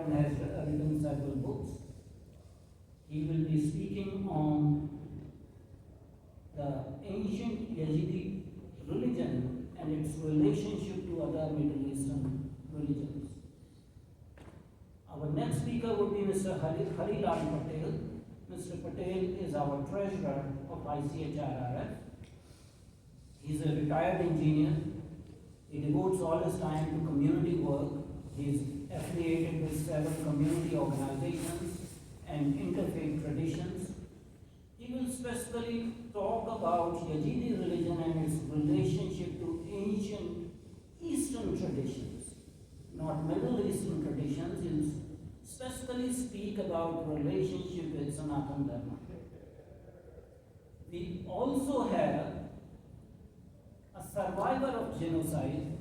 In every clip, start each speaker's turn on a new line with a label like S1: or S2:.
S1: and has written several books. He will be speaking on the ancient Yazidi religion and its relationship to other Middle Eastern religions. Our next speaker would be Mr. Harilal Patel. Mr. Patel is our treasurer of ICHRRF. He is a retired engineer. He devotes all his time to community work. He is affiliated with several community organizations and interfaith traditions. He will specifically talk about Yazidi religion and its relationship to ancient Eastern traditions, not Middle Eastern traditions. He will specifically speak about relationship with Sanatana Dharma. We also have a survivor of genocide,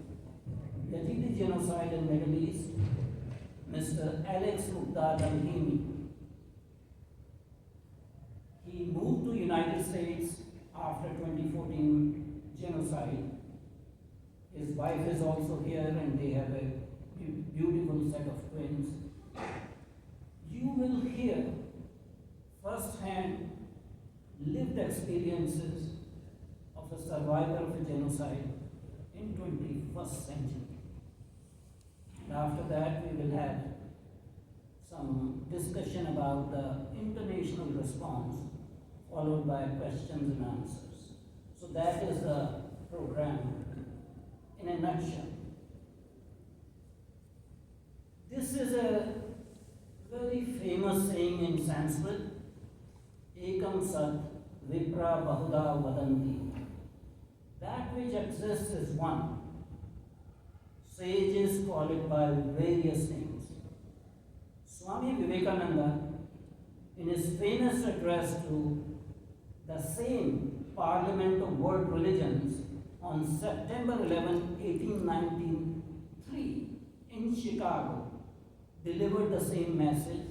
S1: Yazidi genocide in Middle East, Mr. Alhamy. He moved to United States after 2014 genocide. His wife is also here and they have a beautiful set of twins. You will hear first-hand lived experiences of a survivor of a genocide in 21st century. And after that, we will have some discussion about the international response, followed by questions and answers. So that is the program in a nutshell. This is a very famous saying in Sanskrit, Ekam Sat Vipra Bahuda Vadanti. That which exists is one. Sages call it by various names. Swami Vivekananda, in his famous address to the same Parliament of World Religions on September 11, 1893, in Chicago, delivered the same message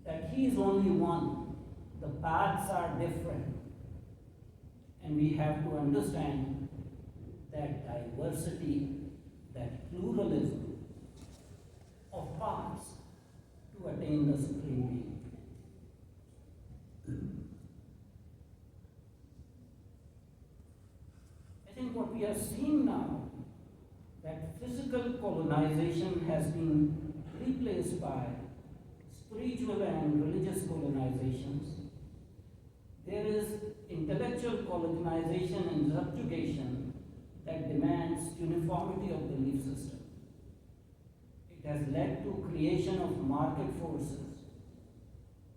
S1: that he is only one, the paths are different, and we have to understand that diversity, that pluralism of paths to attain the Supreme Being. I think what we are seeing now, that physical colonization has been replaced by spiritual and religious colonizations. There is intellectual colonization and subjugation that demands uniformity of belief system. It has led to creation of market forces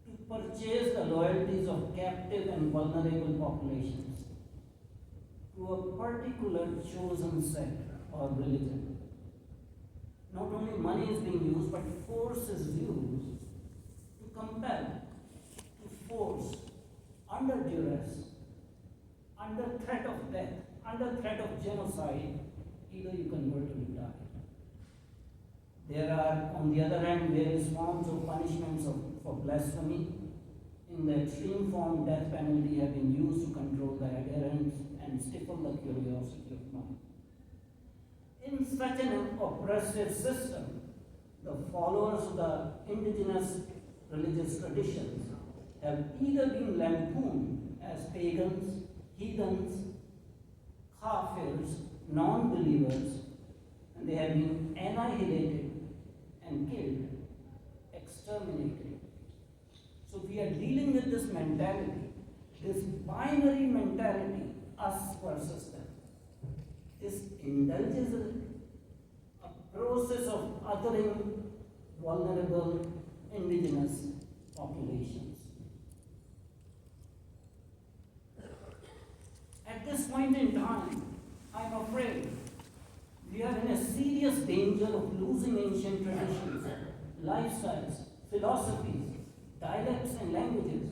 S1: to purchase the loyalties of captive and vulnerable populations to a particular chosen sect or religion. Not only money is being used, but force is used to compel, to force, under duress, under threat of death, under threat of genocide, either you convert or you die. There are, on the other hand, various forms of punishments for blasphemy. In the extreme form, death penalty have been used to control the adherents and stifle the curiosity of man. In such an oppressive system, the followers of the indigenous religious traditions have either been lampooned as pagans, heathens, kafirs, non-believers, and they have been annihilated and killed, exterminated. So we are dealing with this mentality, this binary mentality, us versus them. This indulges a process of othering vulnerable indigenous populations. At this point in time, I'm afraid we are in a serious danger of losing ancient traditions, lifestyles, philosophies, dialects and languages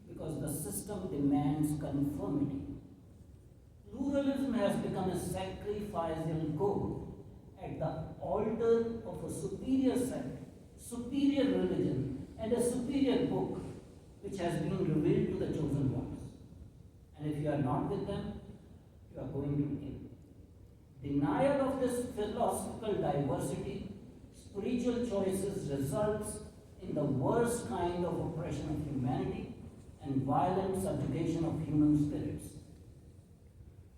S1: because the system demands conformity. Pluralism has become a sacrificial goal at the altar of a superior sect, superior religion, and a superior book which has been revealed to the chosen ones. And if you are not with them, you are going to kill. Denial of this philosophical diversity, spiritual choices results in the worst kind of oppression of humanity and violent subjugation of human spirits.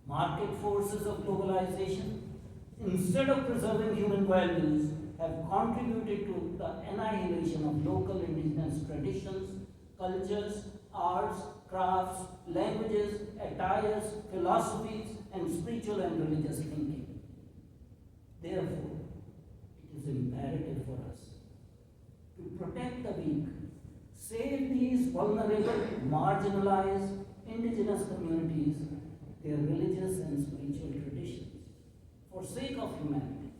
S1: Market forces of globalization, instead of preserving human values, have contributed to the annihilation of local indigenous traditions, cultures, arts, crafts, languages, attires, philosophies, and spiritual and religious thinking. Therefore, it is imperative for us to protect the weak, save these vulnerable, marginalized, indigenous communities, their religious and spiritual traditions, for sake of humanity.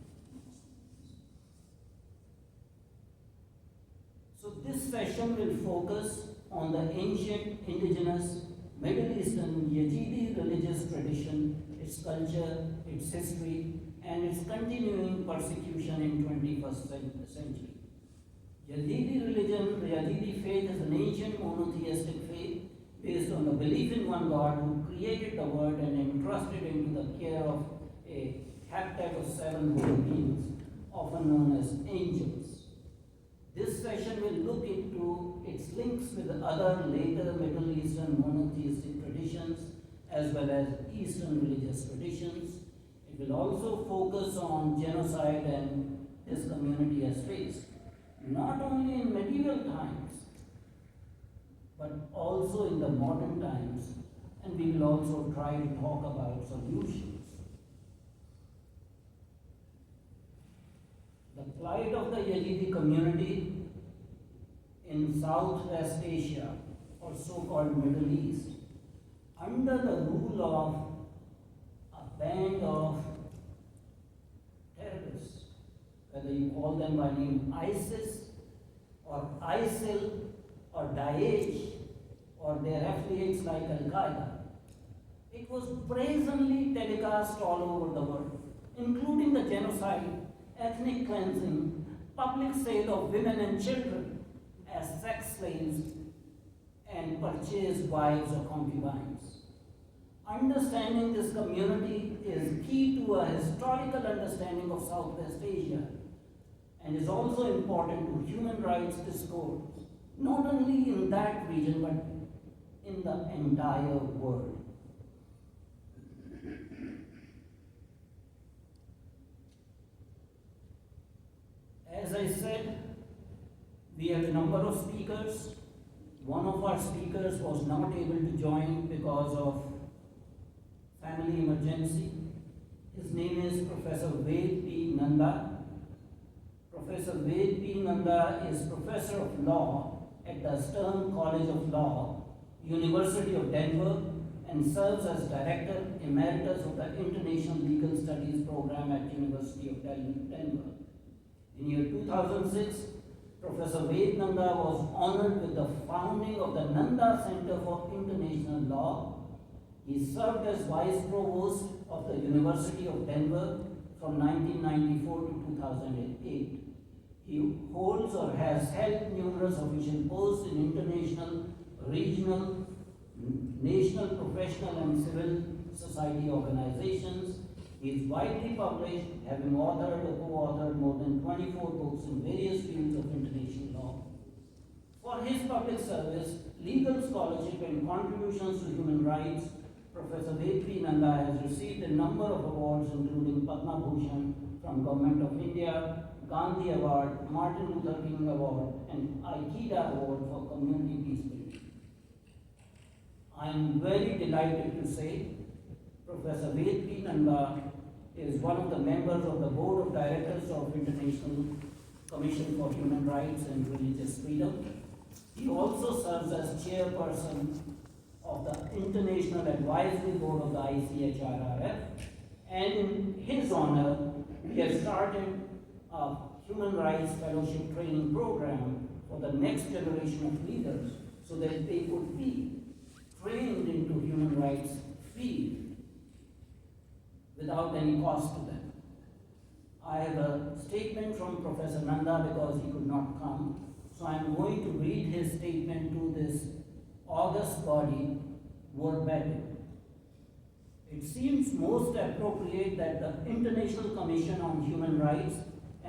S1: So this session will focus on the ancient, indigenous, Middle Eastern, Yazidi religious tradition, its culture, its history, and its continuing persecution in 21st century. Yazidi religion, the Yazidi faith is an ancient monotheistic faith based on the belief in one God who created the world and entrusted into the care of a heptad of 7 holy beings, often known as angels. This session will look into its links with other later Middle Eastern monotheistic traditions as well as Eastern religious traditions. It will also focus on genocide and this community has faced, not only in medieval times, but also in the modern times, and we will also try to talk about solutions. The plight of the Yazidi community in Southwest Asia, or so-called Middle East, under the rule of a band of terrorists, whether you call them by name ISIS, or ISIL, or Daesh, or their affiliates like Al-Qaeda. It was brazenly telecast all over the world, including the genocide, ethnic cleansing, public sale of women and children as sex slaves, and purchased wives or concubines. Understanding this community is key to a historical understanding of Southwest Asia and is also important to human rights discourse, not only in that region but in the entire world. As I said, we have a number of speakers. One of our speakers was not able to join because of family emergency. His name is Professor Ved P. Nanda. Professor Ved P. Nanda is Professor of Law at the Stern College of Law, University of Denver, and serves as Director Emeritus of the International Legal Studies Program at University of Denver. In year 2006, Professor Ved Nanda was honored with the founding of the Nanda Center for International Law. He served as Vice Provost of the University of Denver from 1994 to 2008. He holds or has held numerous official posts in international, regional, national, professional, and civil society organizations. He is widely published, having authored or co-authored more than 24 books in various fields of international law. For his public service, legal scholarship, and contributions to human rights, Professor Ved P. Nanda has received a number of awards, including Padma Bhushan from Government of India, Gandhi Award, Martin Luther King Award, and Aikida Award for Community Peace Building. I am very delighted to say Professor Ved P. Nanda is one of the members of the Board of Directors of International Commission for Human Rights and Religious Freedom. He also serves as chairperson of the International Advisory Board of the ICHRRF, and in his honor, he has started a Human Rights Fellowship Training Program for the next generation of leaders so that they could be trained into human rights field without any cost to them. I have a statement from Professor Nanda because he could not come, so I am going to read his statement to this august body verbatim. It seems most appropriate that the International Commission on Human Rights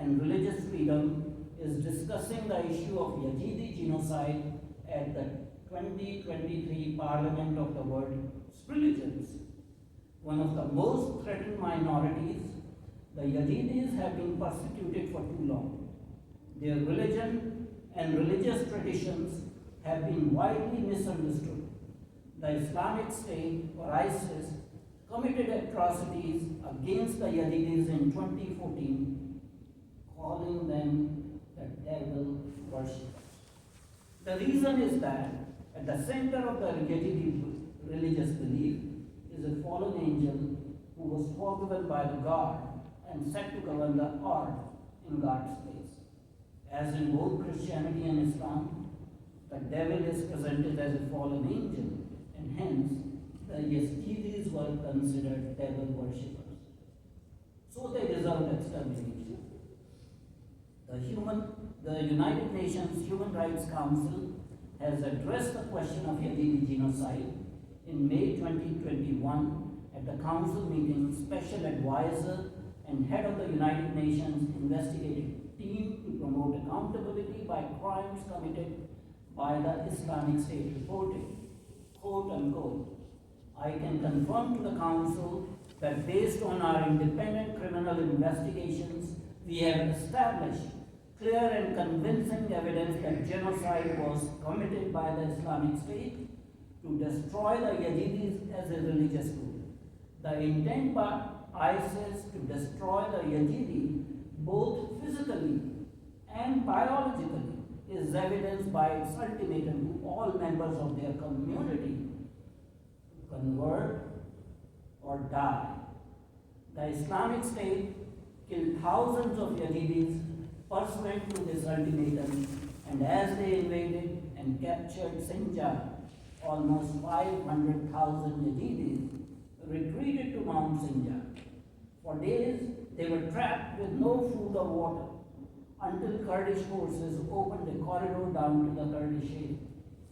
S1: and Religious Freedom is discussing the issue of Yazidi genocide at the 2023 Parliament of the World's Religions. One of the most threatened minorities, the Yazidis have been persecuted for too long. Their religion and religious traditions have been widely misunderstood. The Islamic State, or ISIS, committed atrocities against the Yazidis in 2014, calling them the devil worshippers. The reason is that at the center of the Yazidi religious belief is a fallen angel who was forgiven by the God and set to govern the earth in God's place. As in both Christianity and Islam, the devil is presented as a fallen angel, and hence the Yazidis were considered devil worshippers. So they deserved extermination. The United Nations Human Rights Council has addressed the question of Yazidi genocide in May 2021 at the council meeting. Special advisor and head of the United Nations investigative team to promote accountability by crimes committed by the Islamic State reported, quote unquote, I can confirm to the Council that based on our independent criminal investigations, we have established clear and convincing evidence that genocide was committed by the Islamic State to destroy the Yazidis as a religious group. The intent by ISIS to destroy the Yazidi, both physically and biologically, is evidenced by its ultimatum to all members of their community to convert or die. The Islamic State killed thousands of Yazidis pursuant to this ultimatum, and as they invaded and captured Sinjar, almost 500,000 Yazidis retreated to Mount Sinjar. For days, they were trapped with no food or water until Kurdish forces opened a corridor down to the Kurdish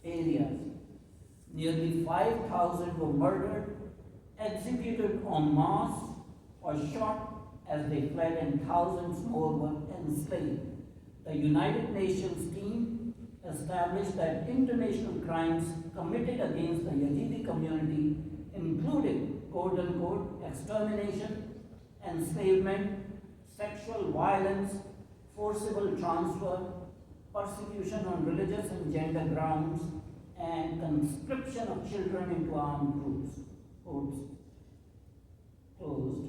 S1: areas. Nearly 5,000 were murdered, executed en masse, or shot as they fled, and thousands more were enslaved. The United Nations team established that international crimes committed against the Yazidi community included, quote unquote, extermination, enslavement, sexual violence, forcible transfer, persecution on religious and gender grounds, and conscription of children into armed groups. Quotes closed.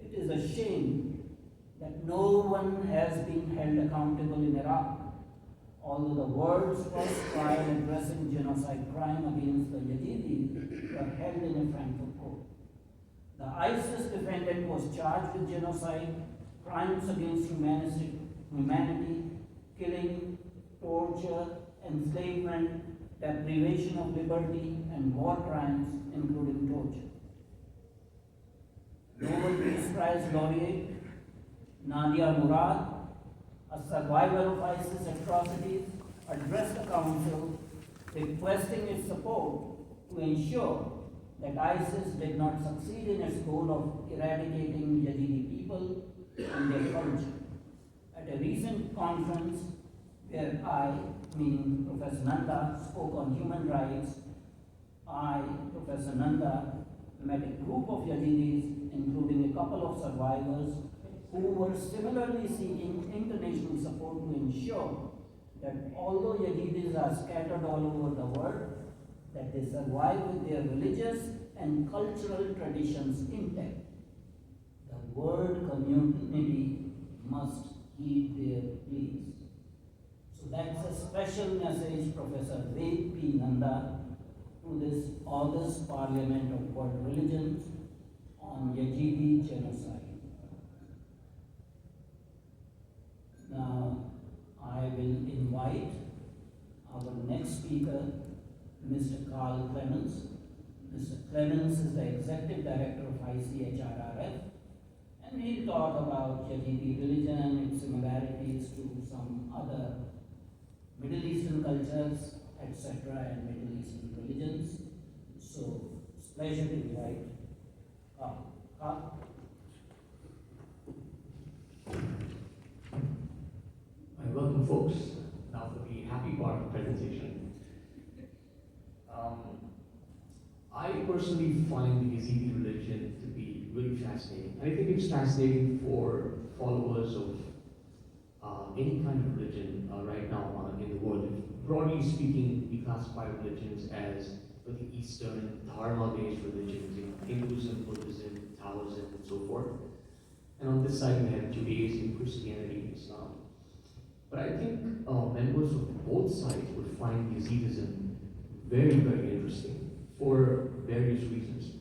S1: It is a shame that no one has been held accountable in Iraq, although the world's first trial addressing genocide crime against the Yazidis were held in a Frankfurt court. The ISIS defendant was charged with genocide, crimes against humanity, killing, torture, enslavement, deprivation of liberty, and war crimes, including torture. Nobel Peace Prize laureate Nadia Murad, a survivor of ISIS atrocities, addressed the Council requesting its support to ensure that ISIS did not succeed in its goal of eradicating Yazidi people and their culture. At a recent conference where I, meaning Professor Nanda, spoke on human rights, I, Professor Nanda, met a group of Yazidis, including a couple of survivors, who were similarly seeking international support to ensure that although Yazidis are scattered all over the world, that they survive with their religious and cultural traditions intact. The world community must heed their pleas. So that's a special message, Professor Ved P. Nanda, to this August Parliament of World Religions on Yazidi genocide. Now, I will invite our next speaker, Mr. Carl Clemens. Mr. Clemens is the Executive Director of ICHRRF, and he'll talk about Yazidi religion, its similarities to some other Middle Eastern cultures, etc., and Middle Eastern religions. So, it's a pleasure to invite Carl. Carl?
S2: folks. Now for the happy part of the presentation. I personally find the Yazidi religion to be really fascinating. And I think it's fascinating for followers of any kind of religion right now in the world. Broadly speaking, we classify religions as the Eastern Dharma-based religions, Hinduism, Buddhism, Taoism, and so forth. And on this side, we have Judaism, Christianity, Islam. But I think members of both sides would find Yazidism very, very interesting for various reasons.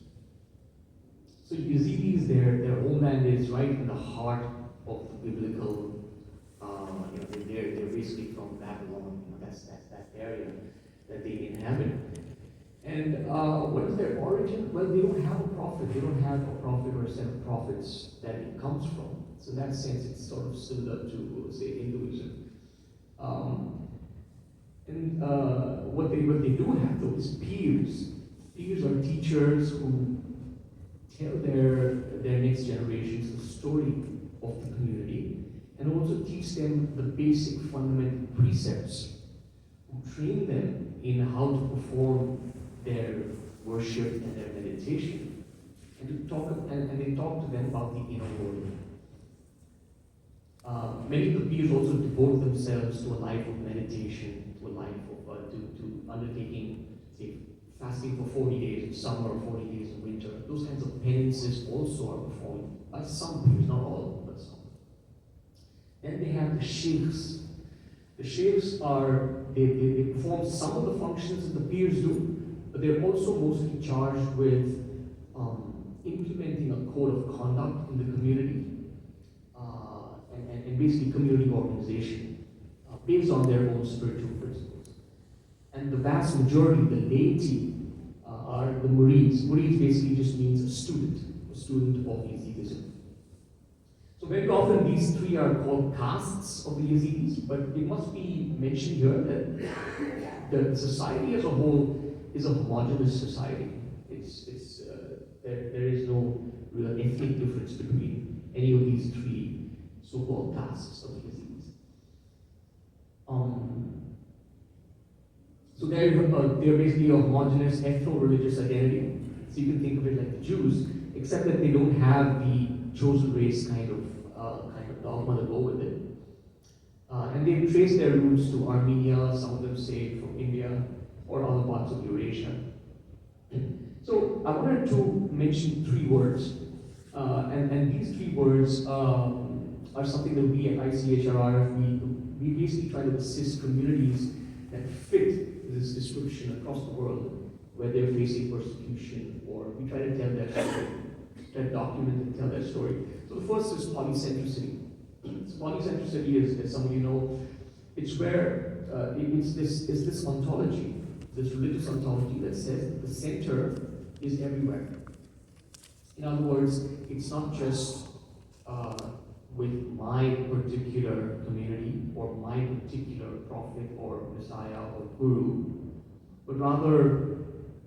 S2: So Yazidis, their homeland is right in the heart of the biblical, they're basically from Babylon, that's that area that they inhabit. And what is their origin? Well, they don't have a prophet. They don't have a prophet or a set of prophets that it comes from. So in that sense, it's sort of similar to, say, Hinduism. What they do have, though, is peers. Peers are teachers who tell their next generations the story of the community and also teach them the basic fundamental precepts, who train them in how to perform their worship and their meditation, and they talk to them about the inner world. Many of the peers also devote themselves to a life of meditation, to a life of to undertaking, say, fasting for 40 days in summer or 40 days in winter. Those kinds of penances also are performed by some peers, not all, but some. Then they have the sheikhs. The sheikhs they perform some of the functions that the peers do, but they're also mostly charged with implementing a code of conduct in the community and basically community organization based on their own spiritual principles. And the vast majority, the laity, are the murids. Murids basically just means a student of Yazidism. So very often these three are called castes of the Yazidis, but it must be mentioned here that the society as a whole is a homogeneous society. There is no real ethnic difference between any of these three so-called castes of the Yazidis. So they're basically a homogeneous ethno-religious identity. So you can think of it like the Jews, except that they don't have the chosen race kind of dogma to go with it. And they trace their roots to Armenia, some of them say from India or other parts of Eurasia. So I wanted to mention three words, and these three words are something that we at ICHRR, we basically try to assist communities that fit this description across the world, where they're facing persecution, or we try to tell their story, try to document and tell their story. So the first is polycentricity. So polycentricity, as some of you know, it's where it's this ontology, this religious ontology that says the center is everywhere. In other words, it's not just with my particular community or my particular prophet or messiah or guru, but rather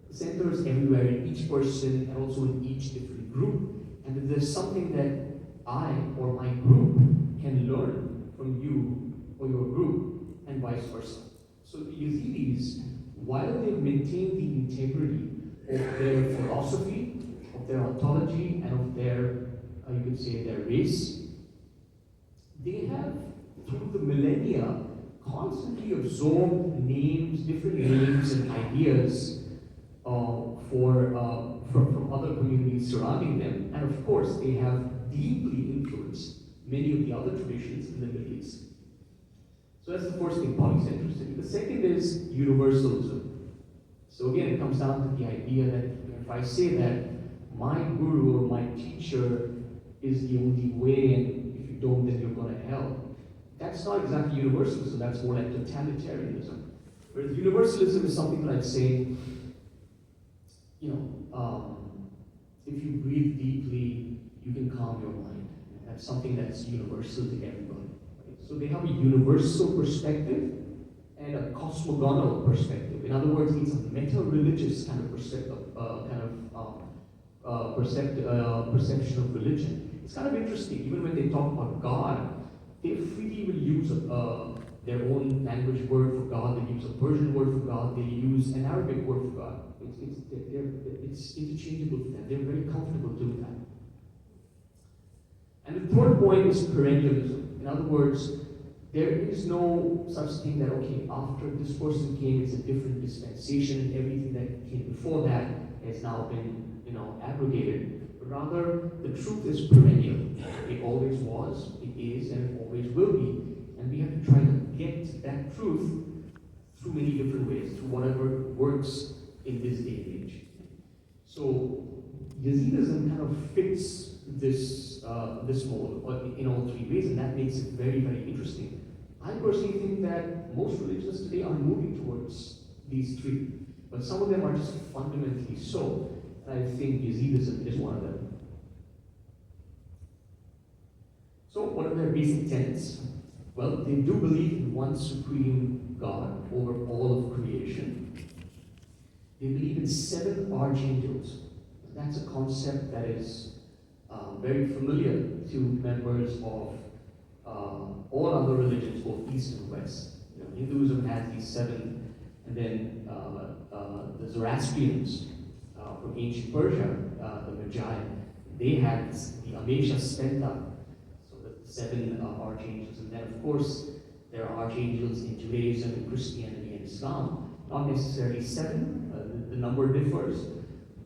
S2: the center is everywhere in each person and also in each different group, and that there's something that I or my group can learn from you or your group, and vice versa. So the Yazidis, while they maintain the integrity of their philosophy, of their ontology, and of their, you could say, their race, they have, through the millennia, constantly absorbed names, different names and ideas from other communities surrounding them, and of course they have deeply influenced many of the other traditions in the Middle East. So that's the first thing, polycentricity. The second is universalism. So again, it comes down to the idea that if I say that my guru or my teacher is the only way, and if you don't, then you're going to hell, that's not exactly universalism, that's more like totalitarianism. Whereas universalism is something like saying, if you breathe deeply, you can calm your mind. That's something that's universal to everybody. Right? So they have a universal perspective and a cosmogonal perspective. In other words, it's a meta-religious kind of perception of religion. It's kind of interesting. Even when they talk about God, they freely will use their own language word for God, they use a Persian word for God, they use an Arabic word for God. It's interchangeable for them. They're very comfortable doing that. And the third point is perennialism. In other words, there is no such thing that, okay, after this person came, it's a different dispensation, and everything that came before that has now been, abrogated. But rather, the truth is perennial. It always was, it is, and it always will be. And we have to try to get that truth through many different ways, through whatever works in this day and age. So, Yazidism kind of fits this mold in all three ways, and that makes it very, very interesting. I personally think that most religions today are moving towards these three, but some of them are just fundamentally so. And I think Yazidism is one of them. So, what are their basic tenets? Well, they do believe in one supreme God over all of creation. They believe in 7 archangels. That's a concept that is very familiar to members of all other religions, both East and West. Hinduism has these 7, and then the Zoroastrians from ancient Persia, the Magi, they had the Amesha Spenta, so the 7 archangels, and then of course there are archangels in Judaism, and Christianity, and Islam. Not necessarily 7, the number differs,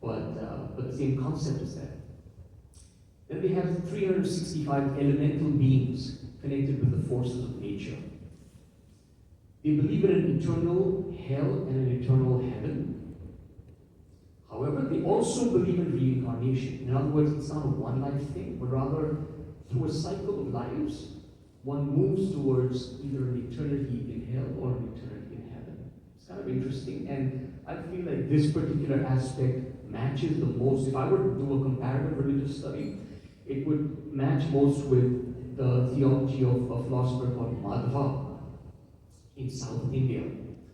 S2: but the same concept is there. Then they have 365 elemental beings connected with the forces of nature. They believe in an eternal hell and an eternal heaven. However, they also believe in reincarnation. In other words, it's not a one-life thing, but rather through a cycle of lives, one moves towards either an eternity in hell or an eternity in heaven. It's kind of interesting, and I feel like this particular aspect matches the most. If I were to do a comparative religious study, it would match most with the theology of a philosopher called Madhva in South India.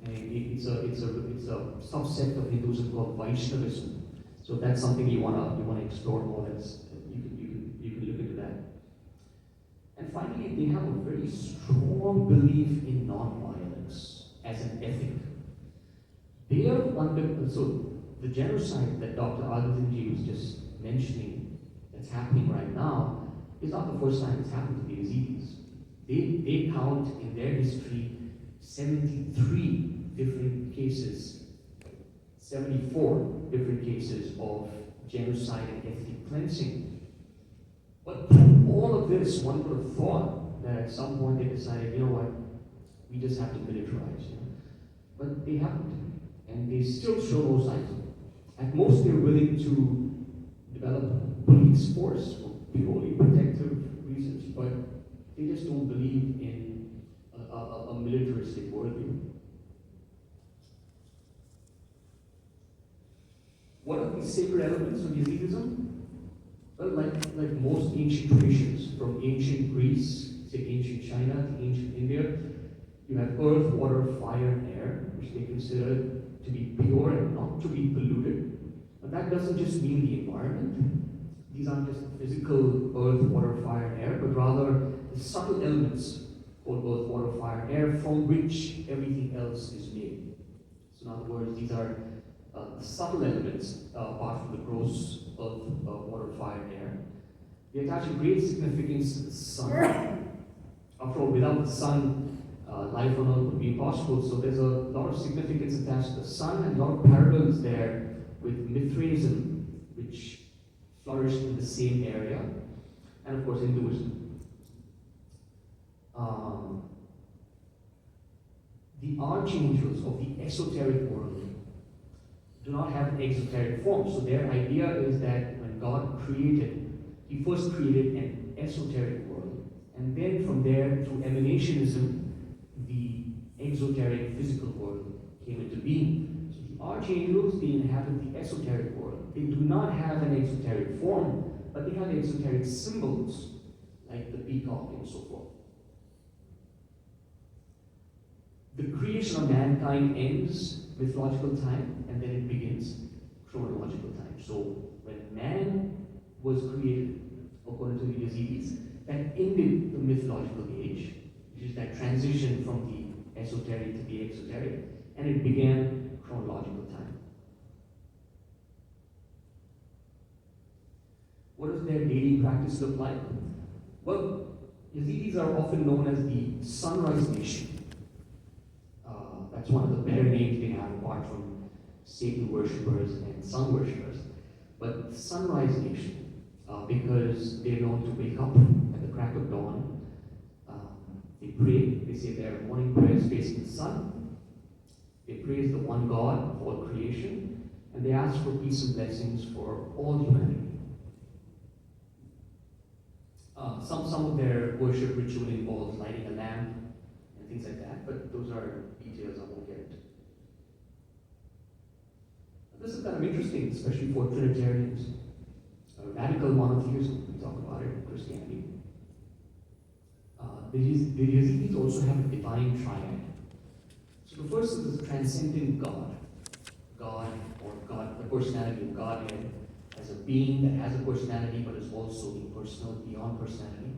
S2: And it's a subset of Hinduism called Vaishnavism. So that's something you wanna explore more. You can look into that. And finally, they have a very strong belief in non-violence as an ethic. They are so the genocide that Dr. Adityanjee was just mentioning that's happening right now is not the first time it's happened to the Yazidis. They count in their history 73 different cases, 74 different cases of genocide and ethnic cleansing. But through all of this, one would have thought that at some point they decided, you know what, we just have to militarize. But they haven't, and they still show no signs of it. At most, they're willing to develop police force for purely protective reasons, but they just don't believe in a militaristic worldview. What are the sacred elements of Yazidism? Well, like most ancient traditions, from ancient Greece to ancient China to ancient India, you have earth, water, fire, and air, which they consider to be pure and not to be polluted. But that doesn't just mean the environment. These aren't just physical earth, water, fire, and air, but rather the subtle elements called earth, water, fire, and air from which everything else is made. So in other words, these are the subtle elements apart from the gross earth, water, fire, and air. They attach a great significance to the sun. After all, without the sun, life on Earth would be impossible. So there's a lot of significance attached to the sun, and a lot of parallels there with Mithraism, which flourished in the same area, and of course Hinduism. The archangels of the esoteric world do not have an exoteric form. So their idea is that when God created, He first created an esoteric world, and then from there, through emanationism, the exoteric physical world came into being. So the archangels, they inhabit the esoteric world. They do not have an exoteric form, but they have exoteric symbols, like the peacock and so forth. The creation of mankind ends mythological time, and then it begins chronological time. So when man was created, according to the Yazidis, that ended the mythological age, which is that transition from the esoteric to the exoteric, and it began chronological time. What does their daily practice look like? Well, Yazidis are often known as the Sunrise Nation. That's one of the better names they have, apart from Satan worshippers and sun worshippers. But Sunrise Nation, because they're known to wake up at the crack of dawn. They pray, they say their morning prayers facing the sun. They praise the one God of all creation, and they ask for peace and blessings for all humanity. Some of their worship ritual involves lighting a lamp and things like that, but those are details I won't get into. This is kind of interesting, especially for Trinitarians. Radical monotheism, we talk about it in Christianity. The Yazidis also have a divine triad. So the first is the transcendent God. God, the personality of Godhead, as a being that has a personality but is also impersonal, beyond personality.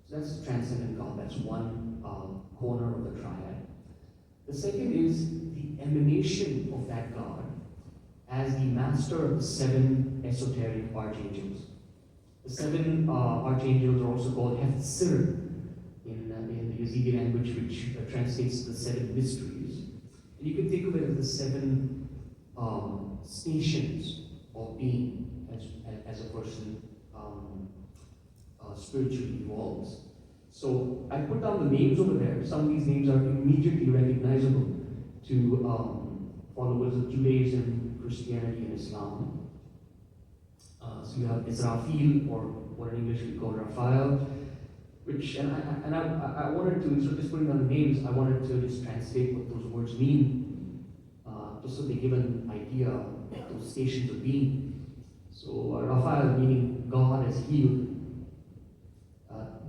S2: So that's the transcendent God. That's one corner of the triad. The second is the emanation of that God as the master of the 7 esoteric archangels. The 7 archangels are also called Hefsir in the Yazidi language, which translates to the 7 mysteries. And you can think of it as the 7 stations of being as a person spiritually evolves. So I put down the names over there. Some of these names are immediately recognizable to followers of Judaism, Christianity, and Islam. So you have Israfil, or what in English we call Raphael, which, and I wanted to, so just putting down the names, I wanted to just translate what those words mean, just so they give an idea of those stations of being. So Raphael meaning God has healed.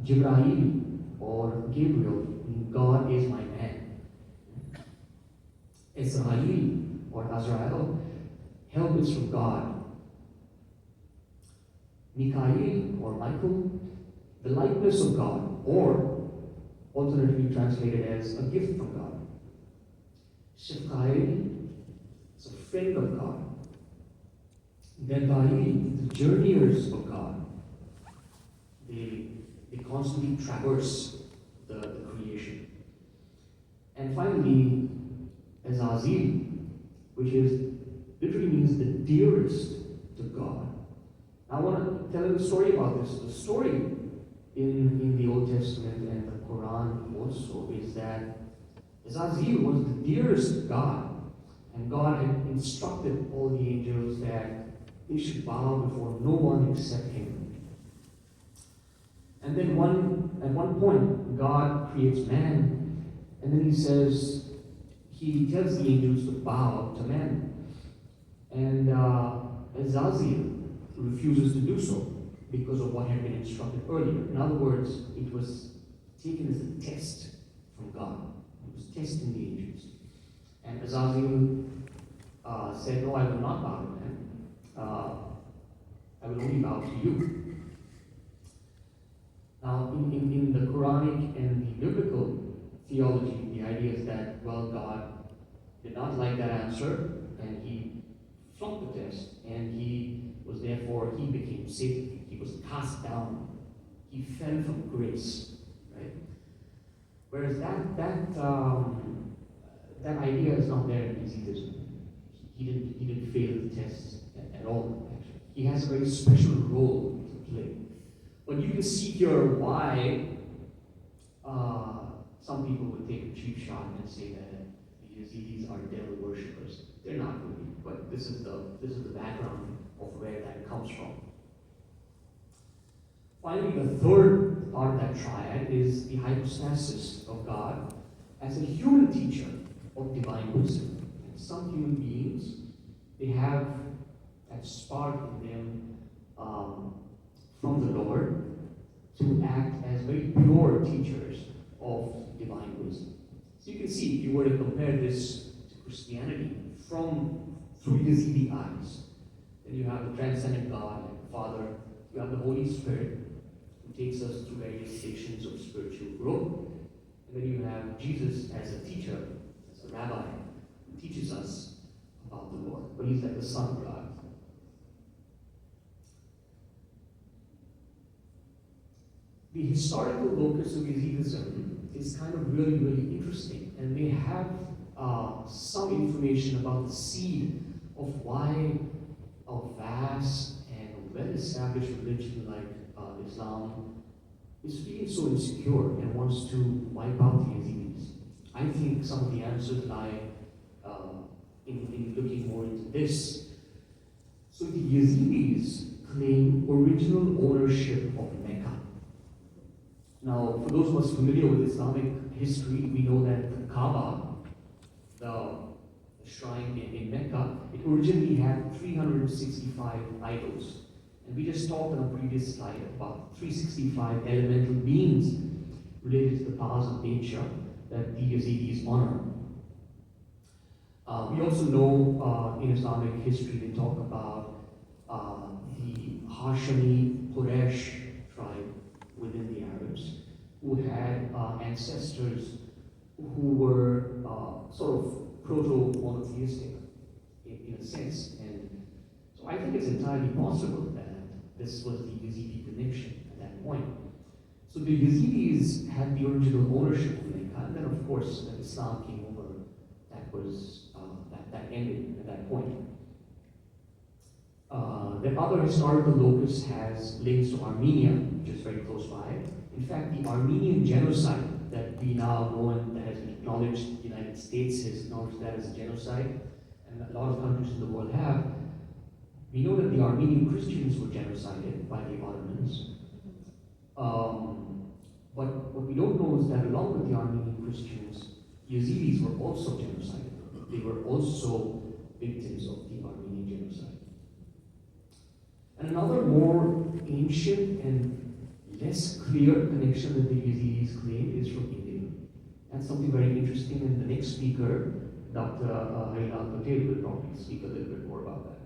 S2: Jibrail or Gabriel meaning God is my man. Israel or Azrael, help is from God. Mikael or Michael, the likeness of God, or alternatively translated as a gift from God. Shifkael is a friend of God. Dendail, the journeyers of God. They constantly traverse the creation. And finally, Azazil, which is literally means the dearest to God. Now, I want to tell you a story about this. The story in the Old Testament and the Quran also is that Azazil was the dearest to God, and God had instructed all the angels that they should bow before no one except Him. And then at one point, God creates man, and then He says, He tells the angels to bow to man. And Azazel refuses to do so because of what had been instructed earlier. In other words, it was taken as a test from God. It was testing the angels. And Azazel said, no, I will not bow to man. I will only bow to you. Now, in the Quranic and the biblical theology, the idea is that, well, God did not like that answer, and He flunked the test, and he became Satan. He was cast down. He fell from grace, right? Whereas that idea is not there in Yazidism. He didn't fail the test at all. Actually, he has a very special role to play. But you can see here why some people would take a cheap shot and say that the Yazidis are devil worshippers. They're not really, but this is the background of where that comes from. Finally, the third part of that triad is the hypostasis of God as a human teacher of divine wisdom. And some human beings, they have that spark in them from the Lord to act as very pure teachers of divine wisdom. So you can see, if you were to compare this to Christianity through Yazidi eyes, then you have the transcendent God and the Father, you have the Holy Spirit, who takes us through various stations of spiritual growth, And then you have Jesus as a teacher, as a rabbi, who teaches us about the Lord. But he's like the Son of God. The historical locus of Yazidism is kind of really, really interesting, and they have some information about the seed of why a vast and well-established religion like Islam is feeling so insecure and wants to wipe out the Yazidis. I think some of the answers lie in looking more into this. So the Yazidis claim original ownership of Mecca. Now, for those of us familiar with Islamic history, we know that the Kaaba, the shrine in Mecca, it originally had 365 idols. And we just talked on a previous slide about 365 elemental beings related to the powers of nature that the Yazidis honor. We also know in Islamic history they talk about the Hashemi Quraysh tribe within the Arabs, who had ancestors who were sort of proto-monotheistic in a sense. And so I think it's entirely possible that this was the Yazidi connection at that point. So the Yazidis had the original ownership of Mecca, and then of course when Islam came over, that was that ended at that point. The other historical locus has links to Armenia, which is very close by. In fact, the Armenian genocide that we now know and that has been acknowledged, the United States has acknowledged that as a genocide, and a lot of countries in the world have. We know that the Armenian Christians were genocided by the Ottomans. But what we don't know is that along with the Armenian Christians, Yazidis were also genocided. They were also victims of the Armenian genocide. And another more ancient and less clear connection that the Yazidis claim is from India. That's something very interesting, and the next speaker, Dr. Harilal Patel, will probably speak a little bit more about that.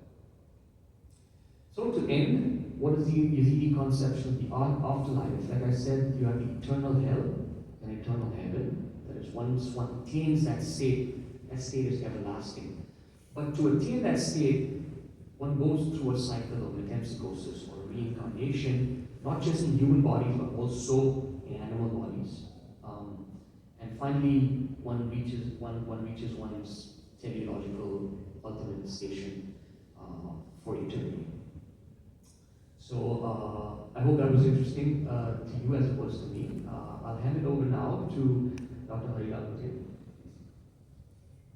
S2: So to end, what is the Yazidi conception of the afterlife? Like I said, you have the eternal hell and eternal heaven. That is, once one attains that state is everlasting. But to attain that state, one goes through a cycle of metempsychosis or reincarnation, not just in human bodies, but also in animal bodies. And finally, one reaches one's teleological ultimate station for eternity. So I hope that was interesting to you as it was to me. I'll hand it over now to Dr. Harilal Patel.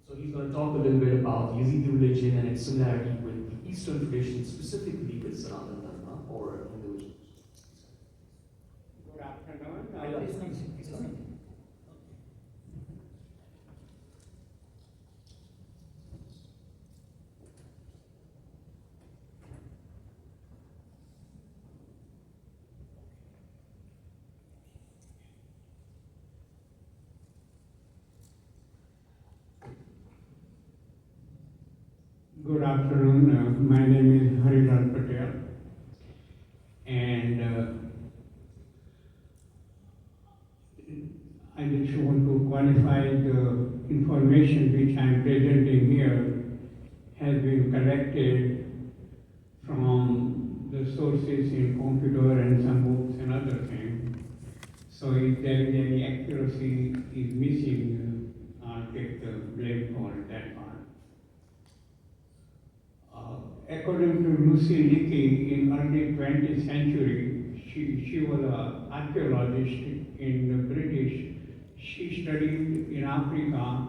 S2: So he's going to talk a little bit about Yazidi religion and its similarity with the Eastern tradition, specifically with Sanatana Dharma or Hinduism.
S3: Good afternoon. Good afternoon. My name is Harilal Patel, and I just want to qualify the information which I am presenting here has been collected from the sources in computer and some books and other things. So if there is any accuracy is missing, I'll take the blame for that part. According to Lucy Leakey, in early 20th century, she was an archaeologist in the British. She studied in Africa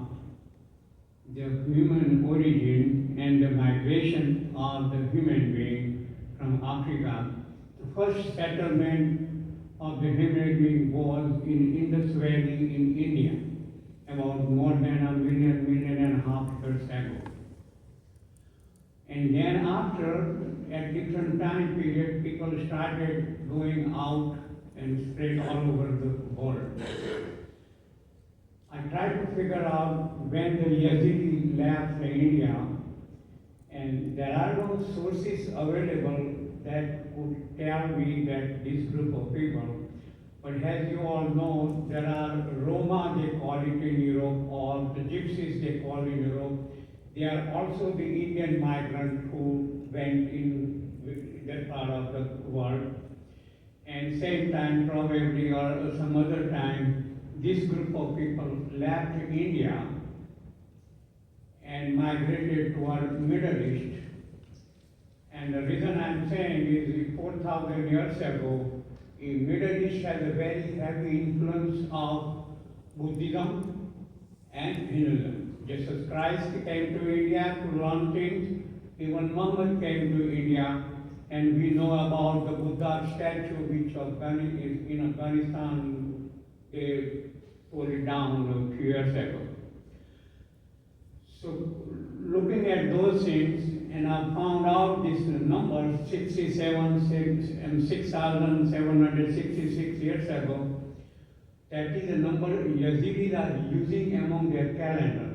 S3: the human origin and the migration of the human being from Africa. The first settlement of the human being was in Indus Valley in India, about more than a million and a half years ago. And then after, at different time period, people started going out and spread all over the world. I tried to figure out when the Yazidi left India, and there are no sources available that could tell me that this group of people But as you all know, there are Roma, they call it in Europe, or the Gypsies, they call in Europe. They are also the Indian migrant who went in that part of the world. And same time, probably, or some other time, this group of people left India and migrated toward Middle East. And the reason I'm saying is 4,000 years ago, in Middle East has a very heavy influence of Buddhism and Hinduism. Jesus Christ came to India to learn things. Even Muhammad came to India, and we know about the Buddha statue which is in Afghanistan. They pulled it down a few years ago. So looking at those things, and I found out this number 6,766 years ago. That is the number Yazidis are using among their calendar.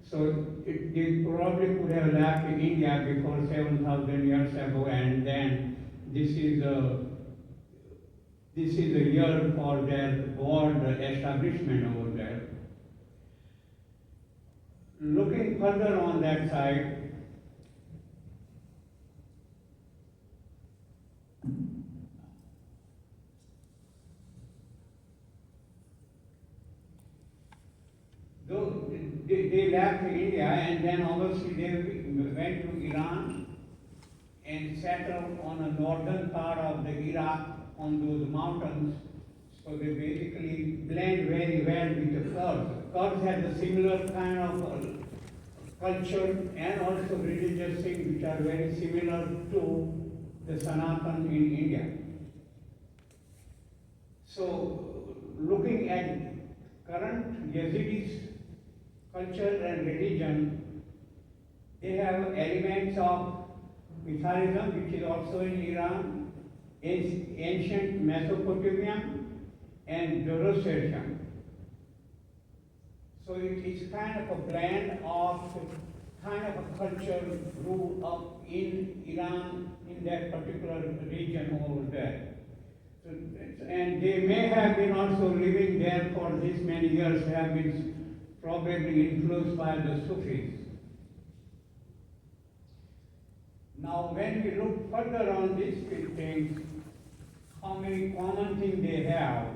S3: So they probably could have left India before 7,000 years ago, and then this is a year for their board establishment over there. Looking further on that side, though they left India, and then obviously they went to Iran and settled on a northern part of the Iraq on those mountains. So they basically blend very well with the Kurds. Kurds had a similar kind of culture and also religious things which are very similar to the Sanatan in India. So looking at current Yazidis' culture and religion, they have elements of Mithraism, which is also in Iran, ancient Mesopotamia, and Zoroastrianism. So it is kind of a blend of kind of a culture grew up in Iran, in that particular region over there. So, and they may have been also living there for this many years, have been probably influenced by the Sufis. Now, when we look further on these things, how many common things they have,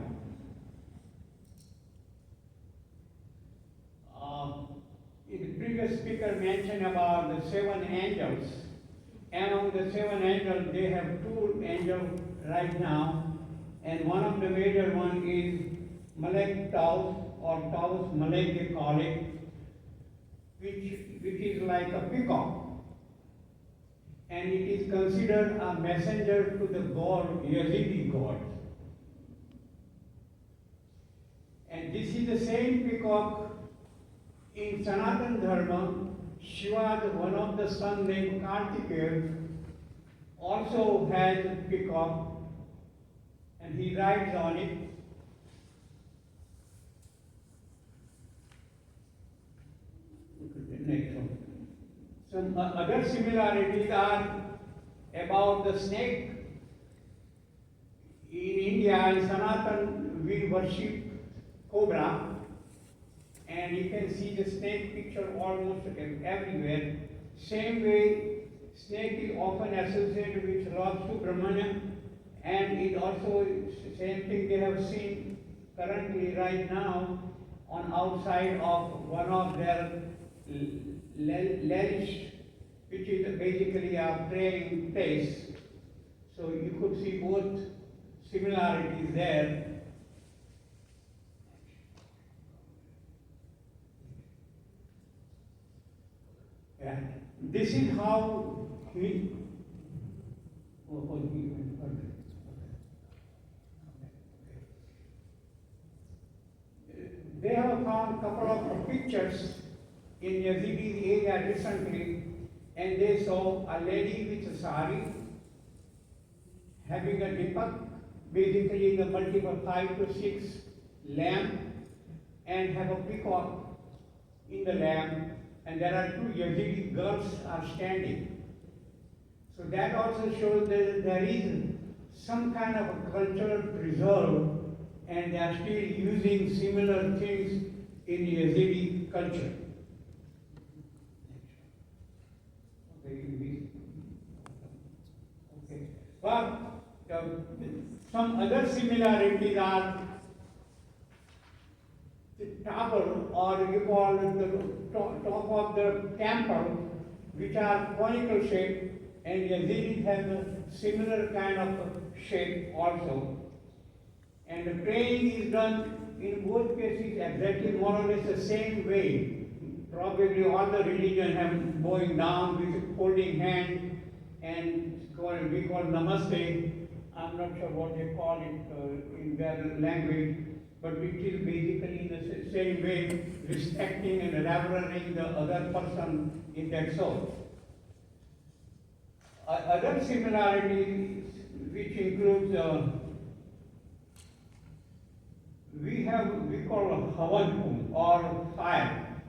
S3: the previous speaker mentioned about the 7 angels. Among the 7 angels, they have 2 angels right now, and one of the major one is Malek Taus, or Taus Malek they call it, which is like a peacock. And it is considered a messenger to the god, Yazidi god. And this is the same peacock in Sanatan Dharma. Shiva, one of the sons named Kartikeya, also has a peacock, and he rides on it. Next one. Some other similarities are about the snake. In India, in Sanatan, we worship cobra, and you can see the snake picture almost everywhere. Same way, snake is often associated with Lord Subramaniam, and it also, same thing they have seen currently right now on outside of one of their Lelish, which is basically a praying place. So you could see both similarities there. Yeah. This is how he. They have found a couple of pictures in Yazidi area recently, and they saw a lady with a sari having a dipak, basically the multiple 5 to 6 lamp, and have a peacock in the lamp, and there are 2 Yazidi girls are standing. So that also shows that there is some kind of a cultural preserve and they are still using similar things in Yazidi culture. Okay. But some other similarities are the tower, or you call it the top of the temple, which are conical shape, and Yazidis have a similar kind of shape also. And the praying is done in both cases exactly more or less the same way. Probably all the religions have going down with holding hand, and we call namaste. I'm not sure what they call it in their language, but it is basically in the same way, respecting and reverencing the other person in that sort. Other similarities, which includes we call a havan or fire,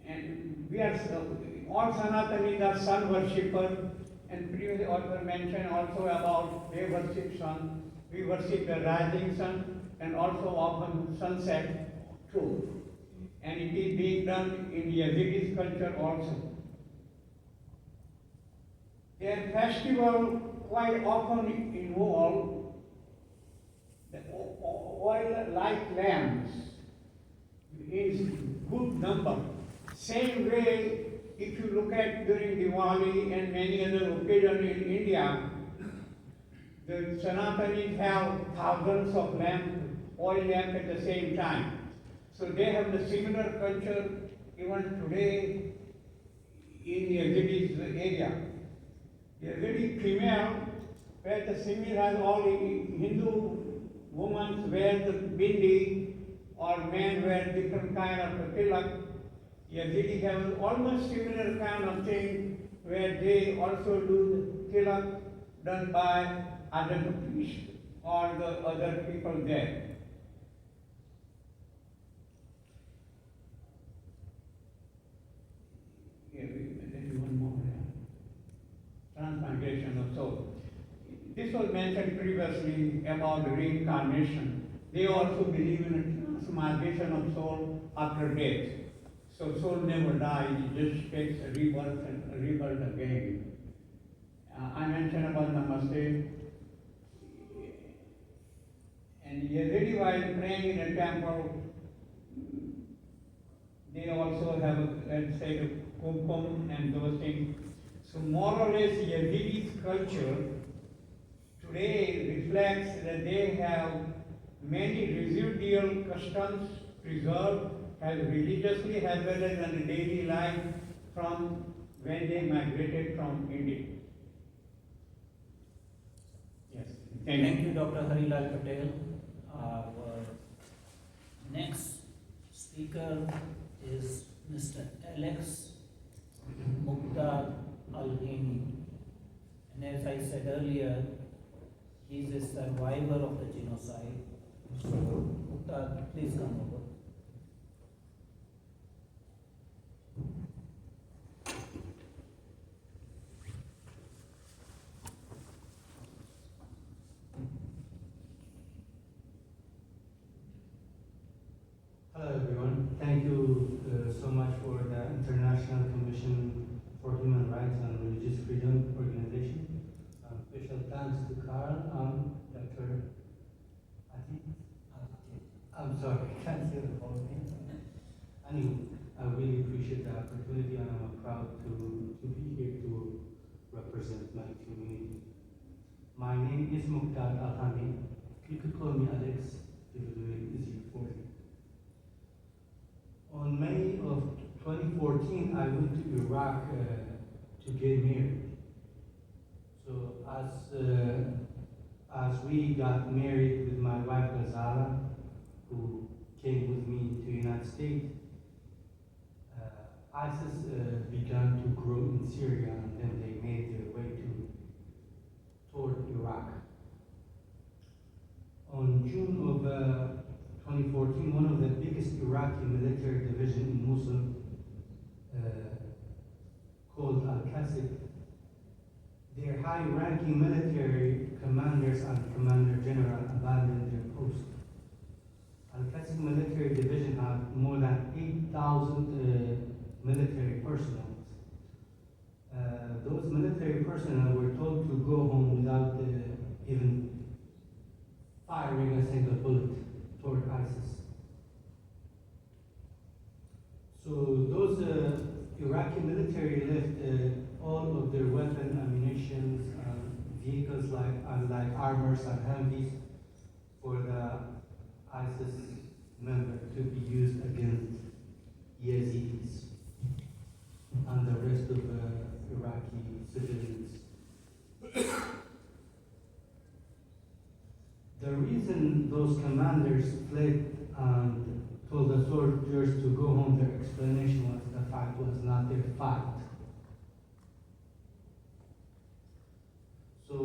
S3: and we are all Sanatanis are sun worshipper, and previously also mentioned also about they worship sun, we worship the rising sun, and also often sunset too, and it is being done in Yazidis culture also. Their festival quite often involve the oil-like lamps in good number. Same way, if you look at during Diwali and many other occasions in India, the Sanatanis have thousands of lamps, oil lamps at the same time. So they have the similar culture even today in Yazidis area. Yazidi female wear the similar as all Hindu women wear the bindi, or men wear different kind of tilak. Yazidi have almost similar kind of thing where they also do the tilak done by other priests or the other people there. There is one more. Transmigration of soul. This was mentioned previously about reincarnation. They also believe in a transmigration of soul after death. So soul never dies, it just takes a rebirth and a rebirth again. I mentioned about Namaste. And Yazidi, while praying in a temple, they also have, let's say, the kumkum and those things. So more or less Yazidi's culture today reflects that they have many residual customs preserved as religiously as well as in daily life from when they migrated from India. Yes.
S1: Thank you, Dr. Harilal Patel. Our next speaker is Mr. Alex Mukhtar Alhamy. And as I said earlier, he is a survivor of the genocide. So, Mukhtar, please come over.
S4: Hello everyone. Thank you so much for the International Commission for Human Rights and Religious Freedom organization. Special thanks to Carl and Dr. I'm sorry, I can't say the whole name. Anyway, I really appreciate the opportunity and I'm proud to be here to represent my community. My name is Mukhtar Alhamy. You could call me Alex if it will be easier for you. On May of 2014, I went to Iraq to get married. So as we got married with my wife Ghazala, who came with me to the United States, ISIS began to grow in Syria, and then they made their way toward Iraq. On June of 2014, one of the biggest Iraqi military division in Mosul, called Al-Qasib, their high-ranking military commanders and commander general abandoned their post. Al-Qasim military division had more than 8,000 military personnel. Those military personnel were told to go home without even firing a single bullet toward ISIS. So those Iraqi military left all of their weapon, ammunition, vehicles like armors and Humvees for the ISIS member to be used against Yazidis and the rest of Iraqi civilians. The reason those commanders fled and told the soldiers to go home, their explanation was the fact was not their fact. So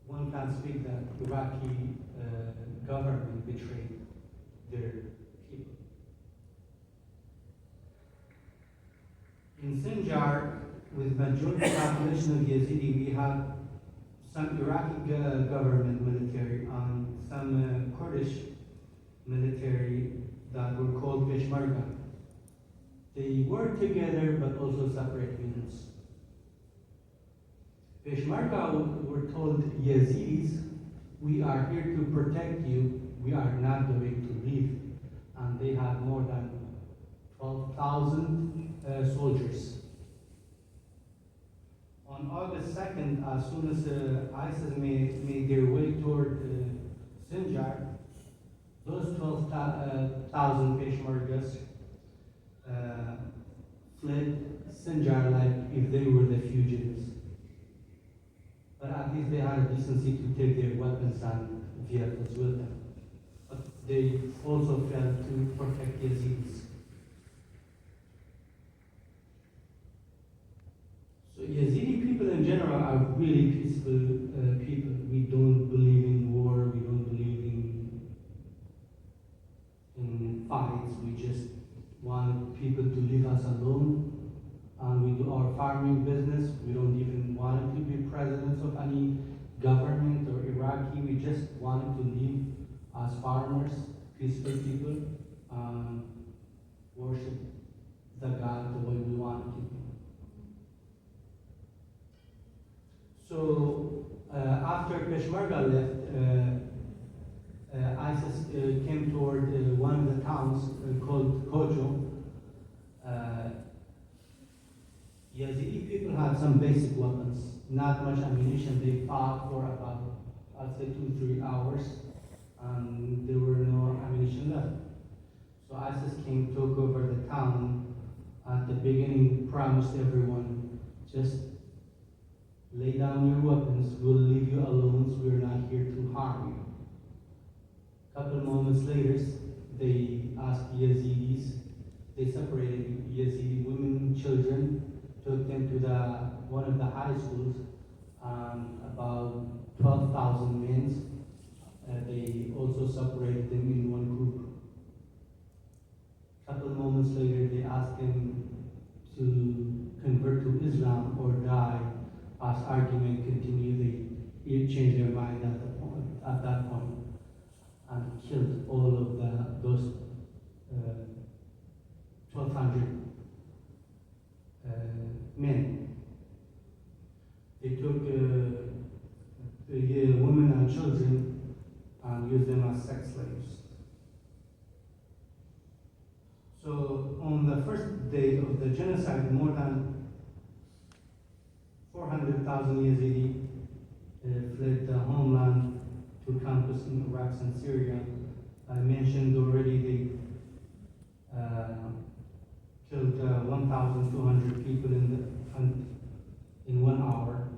S4: one can speak that Iraqi government betrayed their people. In Sinjar, with majority population of Yazidi, we have some Iraqi government military and some Kurdish military that were called Peshmerga. They work together but also separate units. Peshmerga were told Yazidis, we are here to protect you, we are not going to leave. And they had more than 12,000 soldiers. On August 2nd, as soon as ISIS made their way toward Sinjar, those 12,000 Peshmergas fled Sinjar like if they were the fugitives. But at least they had a decency to take their weapons and vehicles with them. But they also failed to protect Yazidis. So Yazidi people in general are really peaceful people. We don't believe in war, we don't believe in fights, we just want people to leave us alone. And we do our farming business. We don't even want to be presidents of any government or Iraqi. We just wanted to live as farmers, peaceful people, worship the God the way we want to. So after Peshmerga left, ISIS came toward one of the towns called Kojo. Yazidi people had some basic weapons, not much ammunition. They fought for about, I'd say, 2-3 hours, and there were no ammunition left. So ISIS came, took over the town. At the beginning, promised everyone, just lay down your weapons, we'll leave you alone, we're not here to harm you. A couple of moments later, they asked Yazidis, they separated Yazidi women, children, took them to one of the high schools, about 12,000 men. They also separated them in one group. A couple of moments later, they asked them to convert to Islam or die. As argument continued, they changed their mind at that point and killed all of those 1,200 men. They took women and children and used them as sex slaves. So on the first day of the genocide, more than 400,000 Yazidi fled the homeland to campus in Iraq and Syria. I mentioned already they killed 1,200 people in 1 hour.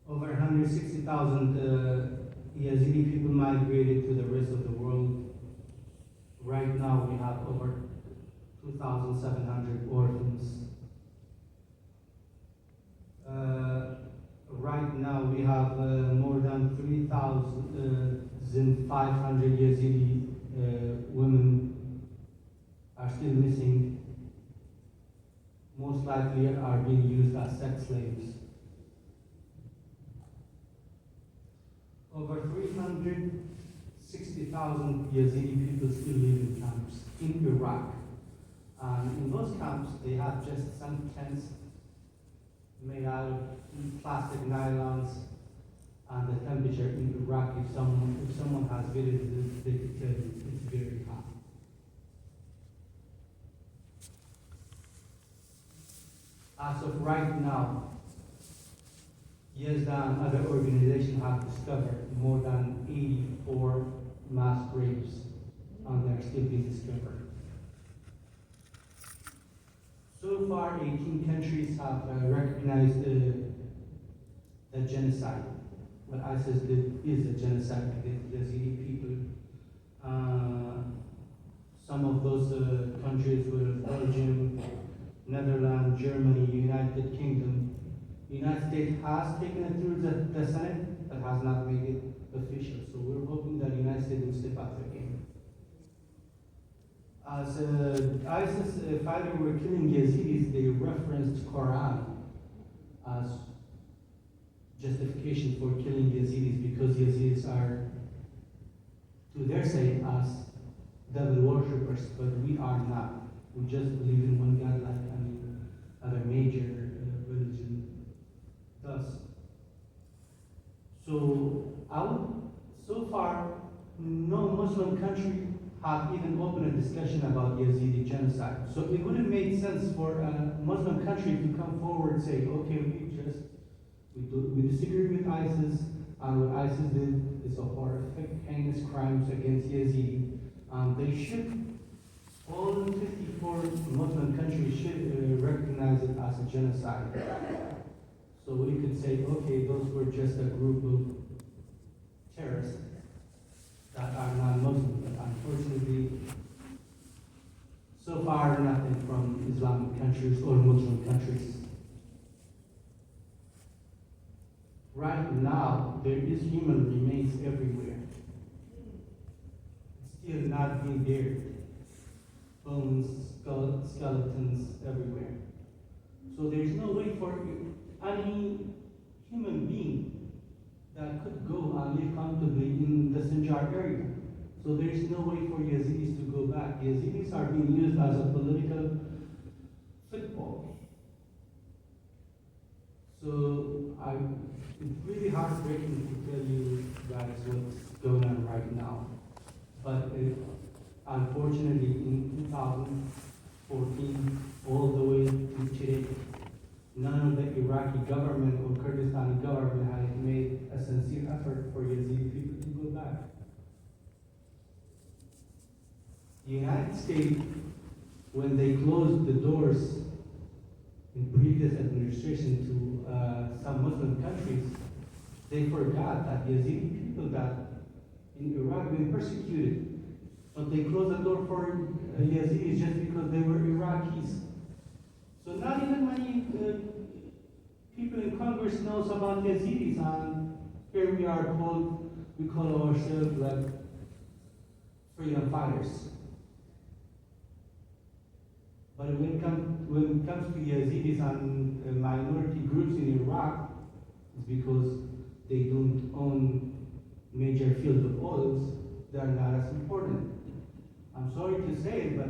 S4: Over 160,000 Yazidi people migrated to the rest of the world. Right now we have over 2,700 orphans. Right now we have more than 3,500 Yazidi women are still missing. Most likely are being used as sex slaves. Over 360,000 Yazidi people still live in camps in Iraq. In those camps, they have just some tents made out of plastic nylons, and the temperature in Iraq, if someone has visited it, they could tell you it's very hot. As of right now, Yazdan as an organization have discovered more than 84 mass graves, and they're still being discovered. So far, 18 countries have recognized the genocide. What ISIS did is a genocide against Yazidi people. Some of those countries were Belgium, Netherlands, Germany, United Kingdom. The United States has taken it through the Senate, but has not made it official. So we're hoping that the United States will step up their game. As ISIS fighters were killing Yazidis, they referenced Quran as justification for killing Yazidis, because Yazidis are, to their side, as devil worshippers, but we are not. We just believe in one God like any other major religion does. So far, no Muslim country have even opened a discussion about Yazidi genocide. So it wouldn't make sense for a Muslim country to come forward and say, okay, we disagree with ISIS, and what ISIS did is a horrific, heinous crimes against Yazidi. They should, all 54 Muslim countries should recognize it as a genocide. So we could say, okay, those were just a group of terrorists that are non-Muslim, but unfortunately, so far nothing from Islamic countries or Muslim countries. Right now, there is human remains everywhere. It's still not being buried. Bones, skeletons everywhere. So there is no way for any human being that could go and live comfortably in the Sinjar area. So there is no way for Yazidis to go back. Yazidis are being used as a political football. So it's really heartbreaking to tell you guys what's going on right now. But unfortunately, in 2014, all the way to today, none of the Iraqi government or Kurdistani government has made a sincere effort for Yazidi people to go back. The United States, when they closed the doors in previous administration to some Muslim countries, they forgot that Yazidi people that in Iraq been persecuted, but they closed the door for Yazidis just because they were Iraqis. So not even many people in Congress knows about Yazidis, and here we call ourselves like freedom fighters. But when it comes to Yazidis and minority groups in Iraq, it's because they don't own major fields of oils, they are not as important. I'm sorry to say it, but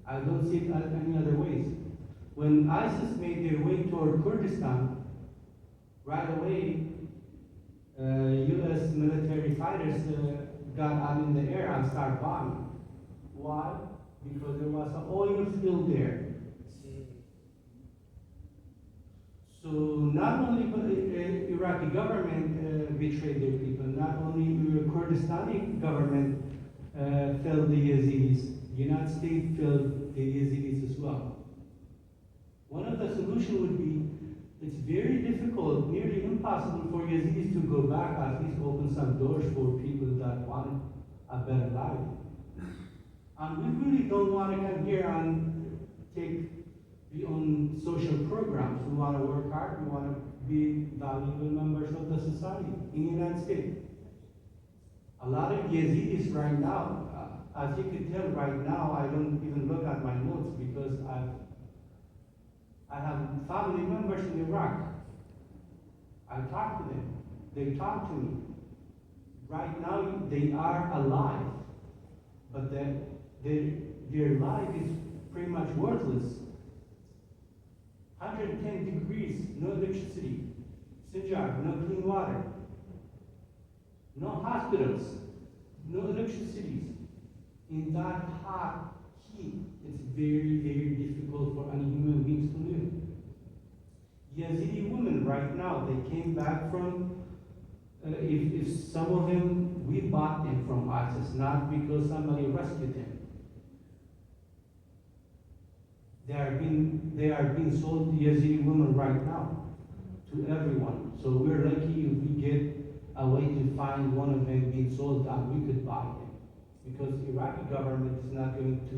S4: I don't see it any other ways. When ISIS made their way toward Kurdistan, right away, U.S. military fighters got out in the air and started bombing. Why? Because there was an oil field there. So not only the Iraqi government betrayed their people, not only the Kurdistani government failed the Yazidis, the United States failed the Yazidis as well. One of the solutions would be, it's very difficult, nearly impossible for Yazidis to go back, at least open some doors for people that want a better life. And we really don't want to come here and be on social programs. We want to work hard, we want to be valuable members of the society in the United States. A lot of Yazidis right now, as you can tell right now, I don't even look at my notes because I have family members in Iraq. I talk to them, they talk to me. right now they are alive, but their life is pretty much worthless. 110 degrees, no electricity, Sinjar, no clean water, no hospitals, no electricities. In that hot heat, it's very, very difficult for any human beings to live. Yazidi women right now, they came back from, if some of them, we bought them from ISIS, not because somebody rescued them. They are being sold to Yazidi women right now, to everyone. So we're lucky if we get a way to find one of them being sold that we could buy them. Because the Iraqi government is not going to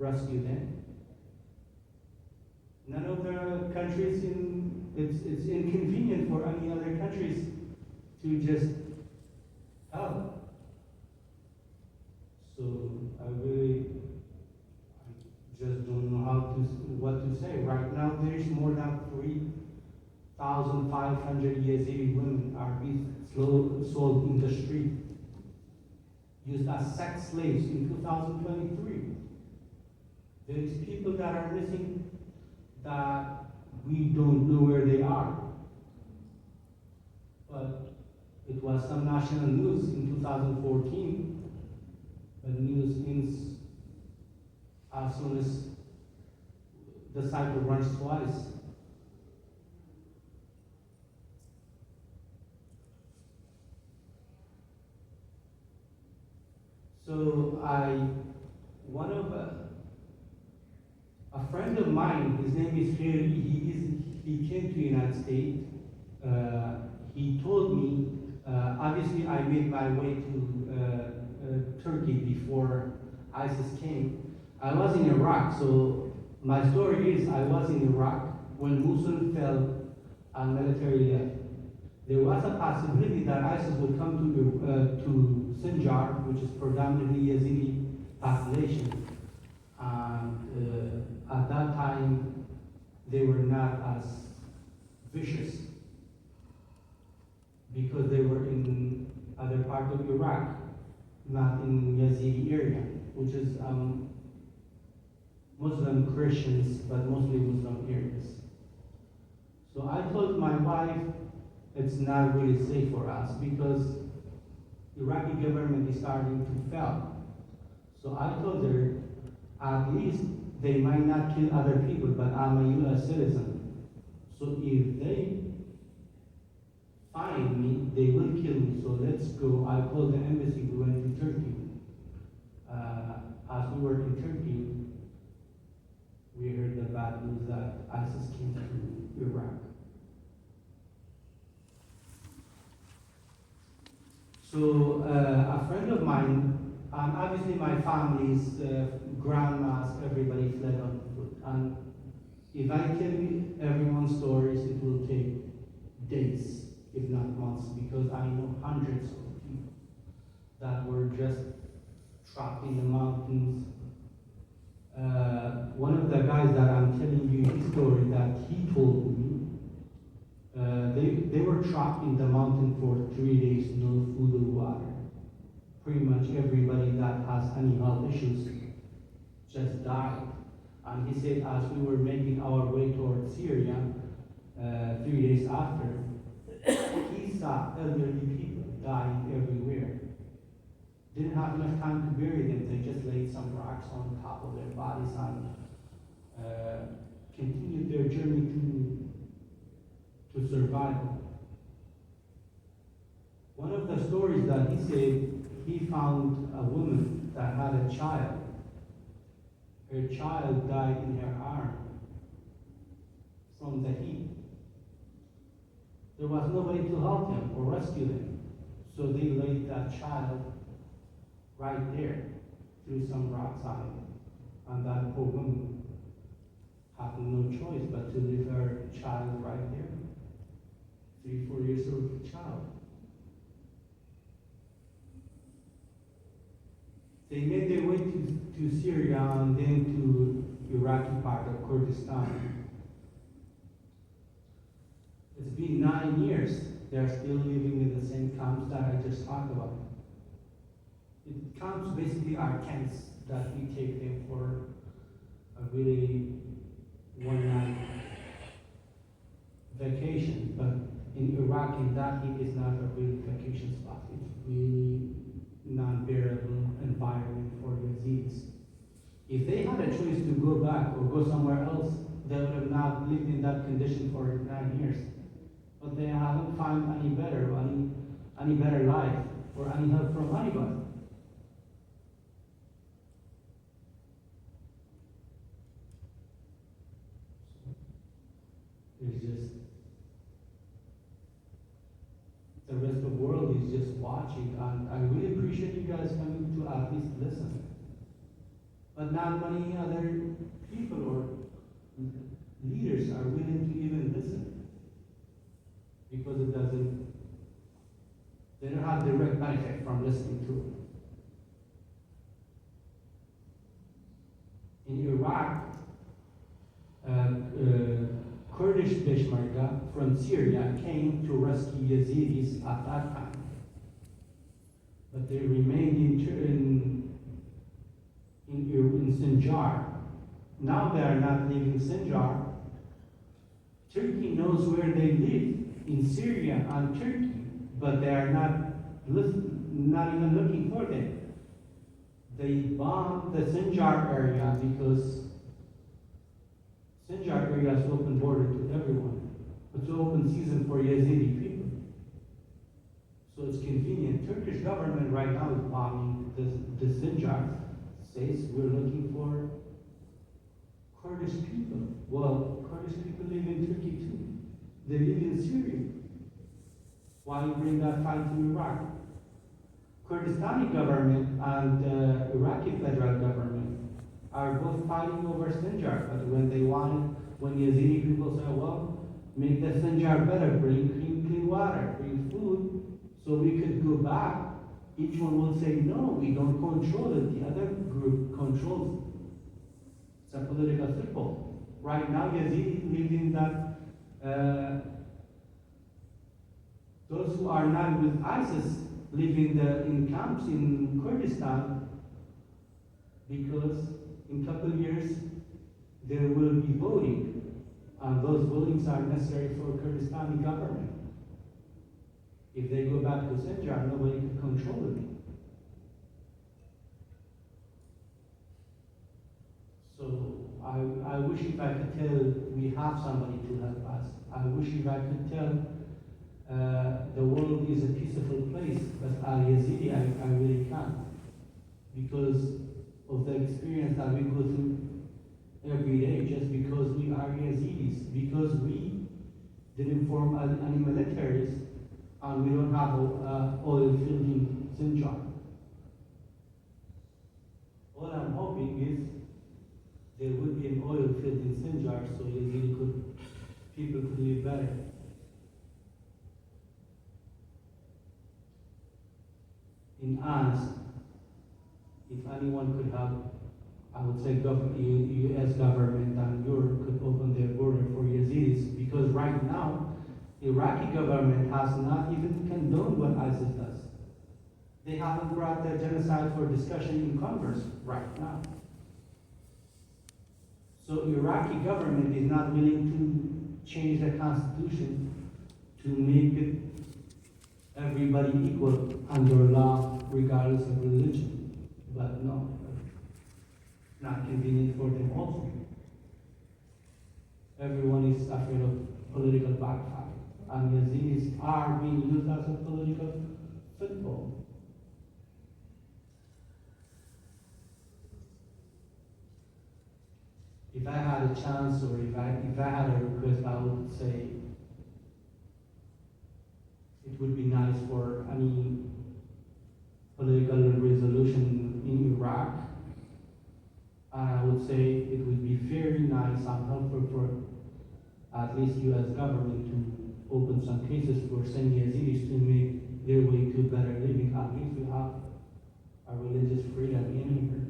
S4: rescue them. None of the countries it's inconvenient for any other countries to just help. So I just don't know what to say. Right now there is more than 3,500 Yazidi women are being sold in the street, used as sex slaves in 2023. There's people that are missing that we don't know where they are. But it was some national news in 2014, but news ends as soon as the cycle runs twice. So a friend of mine, his name is Khairi, he came to the United States. He told me, obviously I made my way to Turkey before ISIS came. I was in Iraq, so my story is I was in Iraq when Mosul fell and military left. There was a possibility that ISIS would come to Sinjar, which is predominantly Yazidi population. And at that time, they were not as vicious because they were in other part of Iraq, not in Yazidi area, which is Muslim Christians, but mostly Muslim areas. So I told my wife it's not really safe for us because Iraqi government is starting to fail. So I told her, at least they might not kill other people, but I'm a US citizen. So if they find me, they will kill me, so let's go. I called the embassy, we went to Turkey. As we were in Turkey, we heard the bad news that ISIS came to Iraq. So a friend of mine, and obviously my family's grandmas, everybody fled on foot. And if I tell you everyone's stories, it will take days, if not months, because I know hundreds of people that were just trapped in the mountains. One of the guys that I'm telling you his story that he told me, they were trapped in the mountain for 3 days, no food or water. Pretty much everybody that has any health issues just died. And he said as we were making our way towards Syria, 3 days after, he saw elderly people dying everywhere. Didn't have enough time to bury them, they just laid some rocks on top of their bodies and continued their journey to survive. One of the stories that he said, he found a woman that had a child. Her child died in her arm from the heat. There was no way to help them or rescue them. So they laid that child right there, threw some rocks on it. And that poor woman had no choice but to leave her child right there. 3-4 years old child. They made their way to Syria and then to Iraqi part of Kurdistan. It's been 9 years. They're still living in the same camps that I just talked about. It counts basically our tents that we take them for a really one night vacation, but in Iraq, in that heat is not a real vacation spot. It's really non-bearable environment for Yazidis. If they had a choice to go back or go somewhere else, they would have not lived in that condition for 9 years. But they haven't found any better, any better life, or any help from anybody. It's just the rest of the world is just watching, and I really appreciate you guys coming to at least listen. But not many other people or leaders are willing to even listen because they don't have direct benefit from listening to it. In Iraq, Kurdish Peshmerga from Syria came to rescue Yazidis at that time, but they remained in Sinjar. Now they are not leaving Sinjar. Turkey knows where they live, in Syria and Turkey, but they are not even looking for them. They bombed the Sinjar area because Sinjar area is open border to everyone. It's open season for Yazidi people. So it's convenient. Turkish government right now is bombing the Sinjar. Says we're looking for Kurdish people. Well, Kurdish people live in Turkey too. They live in Syria. Why bring that fight to Iraq? Kurdistani government and Iraqi federal government are both fighting over Sinjar, but when Yazidi people say, well, make the Sinjar better, bring clean water, bring food, so we could go back, each one will say, no, we don't control it, the other group controls it. It's a political football. Right now, Yazidi live in that, those who are not with ISIS live in camps in Kurdistan because in a couple of years there will be voting, and those votings are necessary for Kurdistani government. If they go back to Sinjar, nobody can control it. So I wish if I could tell we have somebody to help us. I wish if I could tell the world is a peaceful place, but as Yazidi, I really can't. Because of the experience that we go through every day, just because we are Yazidis, because we didn't form any militaries, and we don't have oil field in Sinjar. All I'm hoping is there would be an oil field in Sinjar so Yazidi people could live better. In honest, if anyone could help, I would say U.S. government and Europe could open their border for Yazidis, because right now, Iraqi government has not even condoned what ISIS does. They haven't brought the genocide for discussion in Congress right now. So Iraqi government is not willing to change the constitution to make it everybody equal under law, regardless of religion. But no, not convenient for them also. Everyone is afraid of political backfire, and Yazidis are being used as a political football. If I had a chance, or if I had a request, I would say it would be nice for any political resolution in Iraq. And I would say it would be very nice and helpful for at least U.S. government to open some cases for sending Yazidis to make their way to better living. At least we have a religious freedom in here.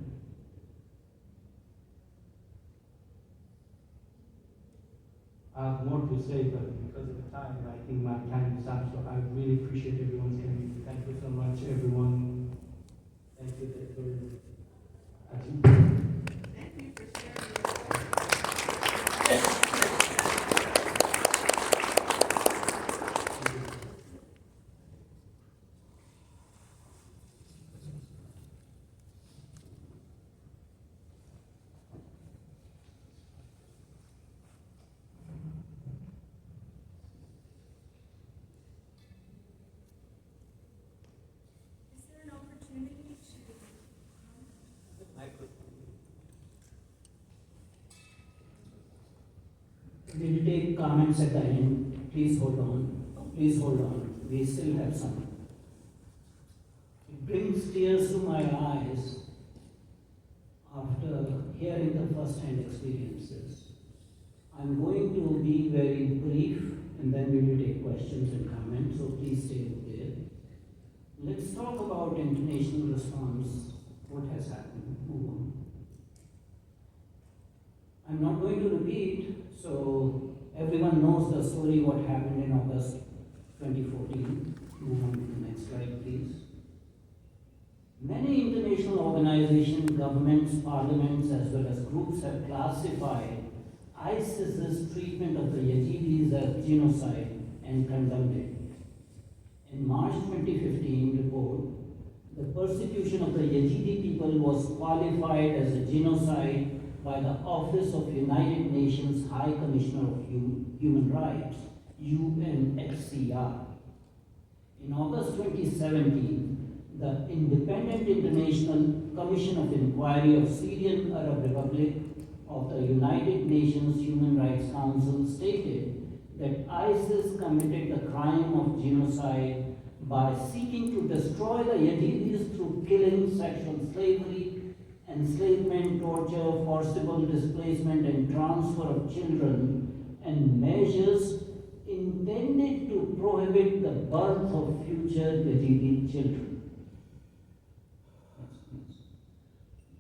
S4: I have more to say, but because of the time, I think my time is up. So I really appreciate everyone's coming. Thank you so much, everyone. Thank
S1: We will take comments at the end. Please hold on. Please hold on. We still have some. It brings tears to my eyes after hearing the first-hand experiences. I'm going to be very brief and then we will take questions and comments, so please stay there. Let's talk about international response. What has happened? Move on. I'm not going to repeat, so everyone knows the story what happened in August 2014. Move on to the next slide, please. Many international organizations, governments, parliaments, as well as groups have classified ISIS's treatment of the Yazidis as genocide and condemned it. In March 2015 report, the persecution of the Yazidi people was qualified as a genocide by the Office of United Nations High Commissioner of Human Rights, UNHCR. In August 2017, the Independent International Commission of Inquiry of Syrian Arab Republic of the United Nations Human Rights Council stated that ISIS committed the crime of genocide by seeking to destroy the Yazidis through killing, sexual slavery, enslavement, torture, forcible displacement and transfer of children, and measures intended to prohibit the birth of future Yazidi children.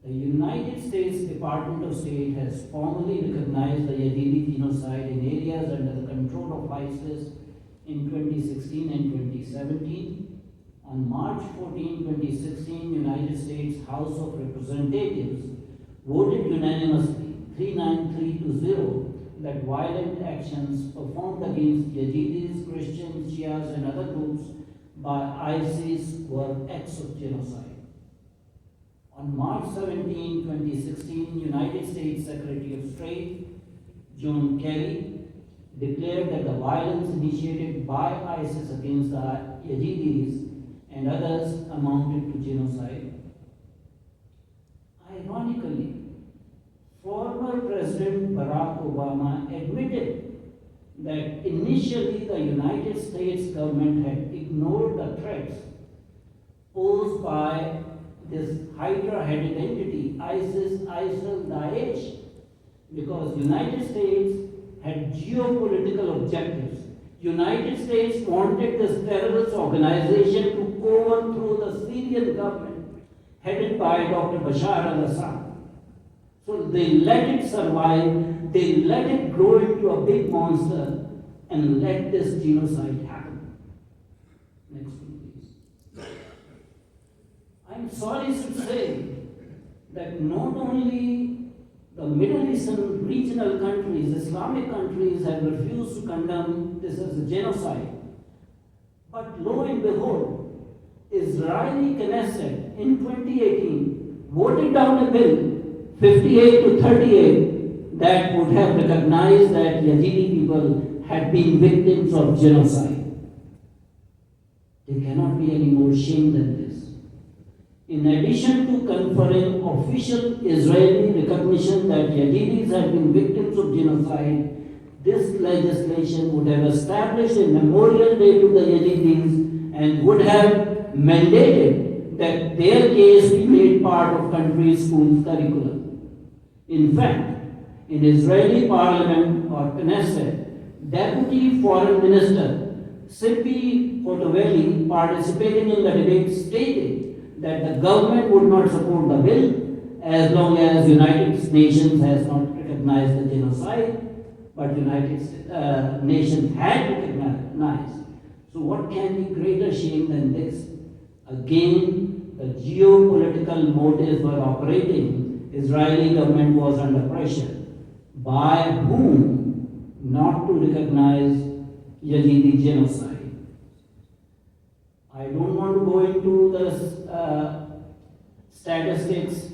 S1: The United States Department of State has formally recognized the Yazidi genocide in areas under the control of ISIS in 2016 and 2017. On March 14, 2016, United States House of Representatives voted unanimously 393 to 0 that violent actions performed against Yazidis, Christians, Shias and other groups by ISIS were acts of genocide. On March 17, 2016, United States Secretary of State John Kerry declared that the violence initiated by ISIS against the Yazidis and others amounted to genocide. Ironically, former President Barack Obama admitted that initially the United States government had ignored the threats posed by this Hydra-headed entity, ISIS, ISIL, Daesh, because United States had geopolitical objectives. United States wanted this terrorist organization to overthrow the Syrian government headed by Dr. Bashar al-Assad. So they let it survive, they let it grow into a big monster and let this genocide happen. Next one, please. I'm sorry to say that not only the Middle Eastern regional countries, Islamic countries have refused to condemn this as a genocide, but lo and behold, Israeli Knesset in 2018 voted down a bill 58 to 38 that would have recognized that Yazidi people had been victims of genocide. There cannot be any more shame than this. In addition to conferring official Israeli recognition that Yazidis have been victims of genocide, this legislation would have established a memorial day to the Yazidis and would have mandated that their case be made part of country's school curriculum. In fact, in Israeli parliament or Knesset, Deputy Foreign Minister Sipi Hotoveli, participating in the debate, stated that the government would not support the bill as long as United Nations has not recognized the genocide, but United Nations had recognized. So what can be greater shame than this? Again, the geopolitical motives were operating. Israeli government was under pressure. By whom not to recognize Yazidi genocide? I don't want to go into the statistics.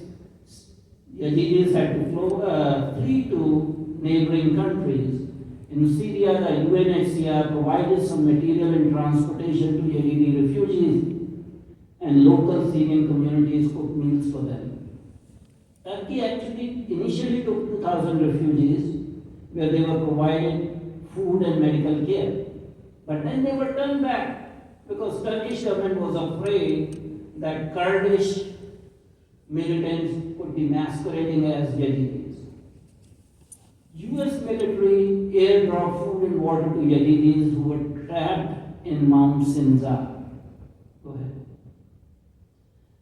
S1: Yazidis had to flee to neighboring countries. In Syria, the UNHCR provided some material and transportation to Yazidi refugees, and local Syrian communities cooked meals for them. Turkey actually initially took 2,000 refugees. where they were provided food and medical care. But then they were turned back because Turkish government was afraid that Kurdish militants could be masquerading as Yazidis. US military airdropped food and water to Yazidis who were trapped in Mount Sinjar. Go ahead.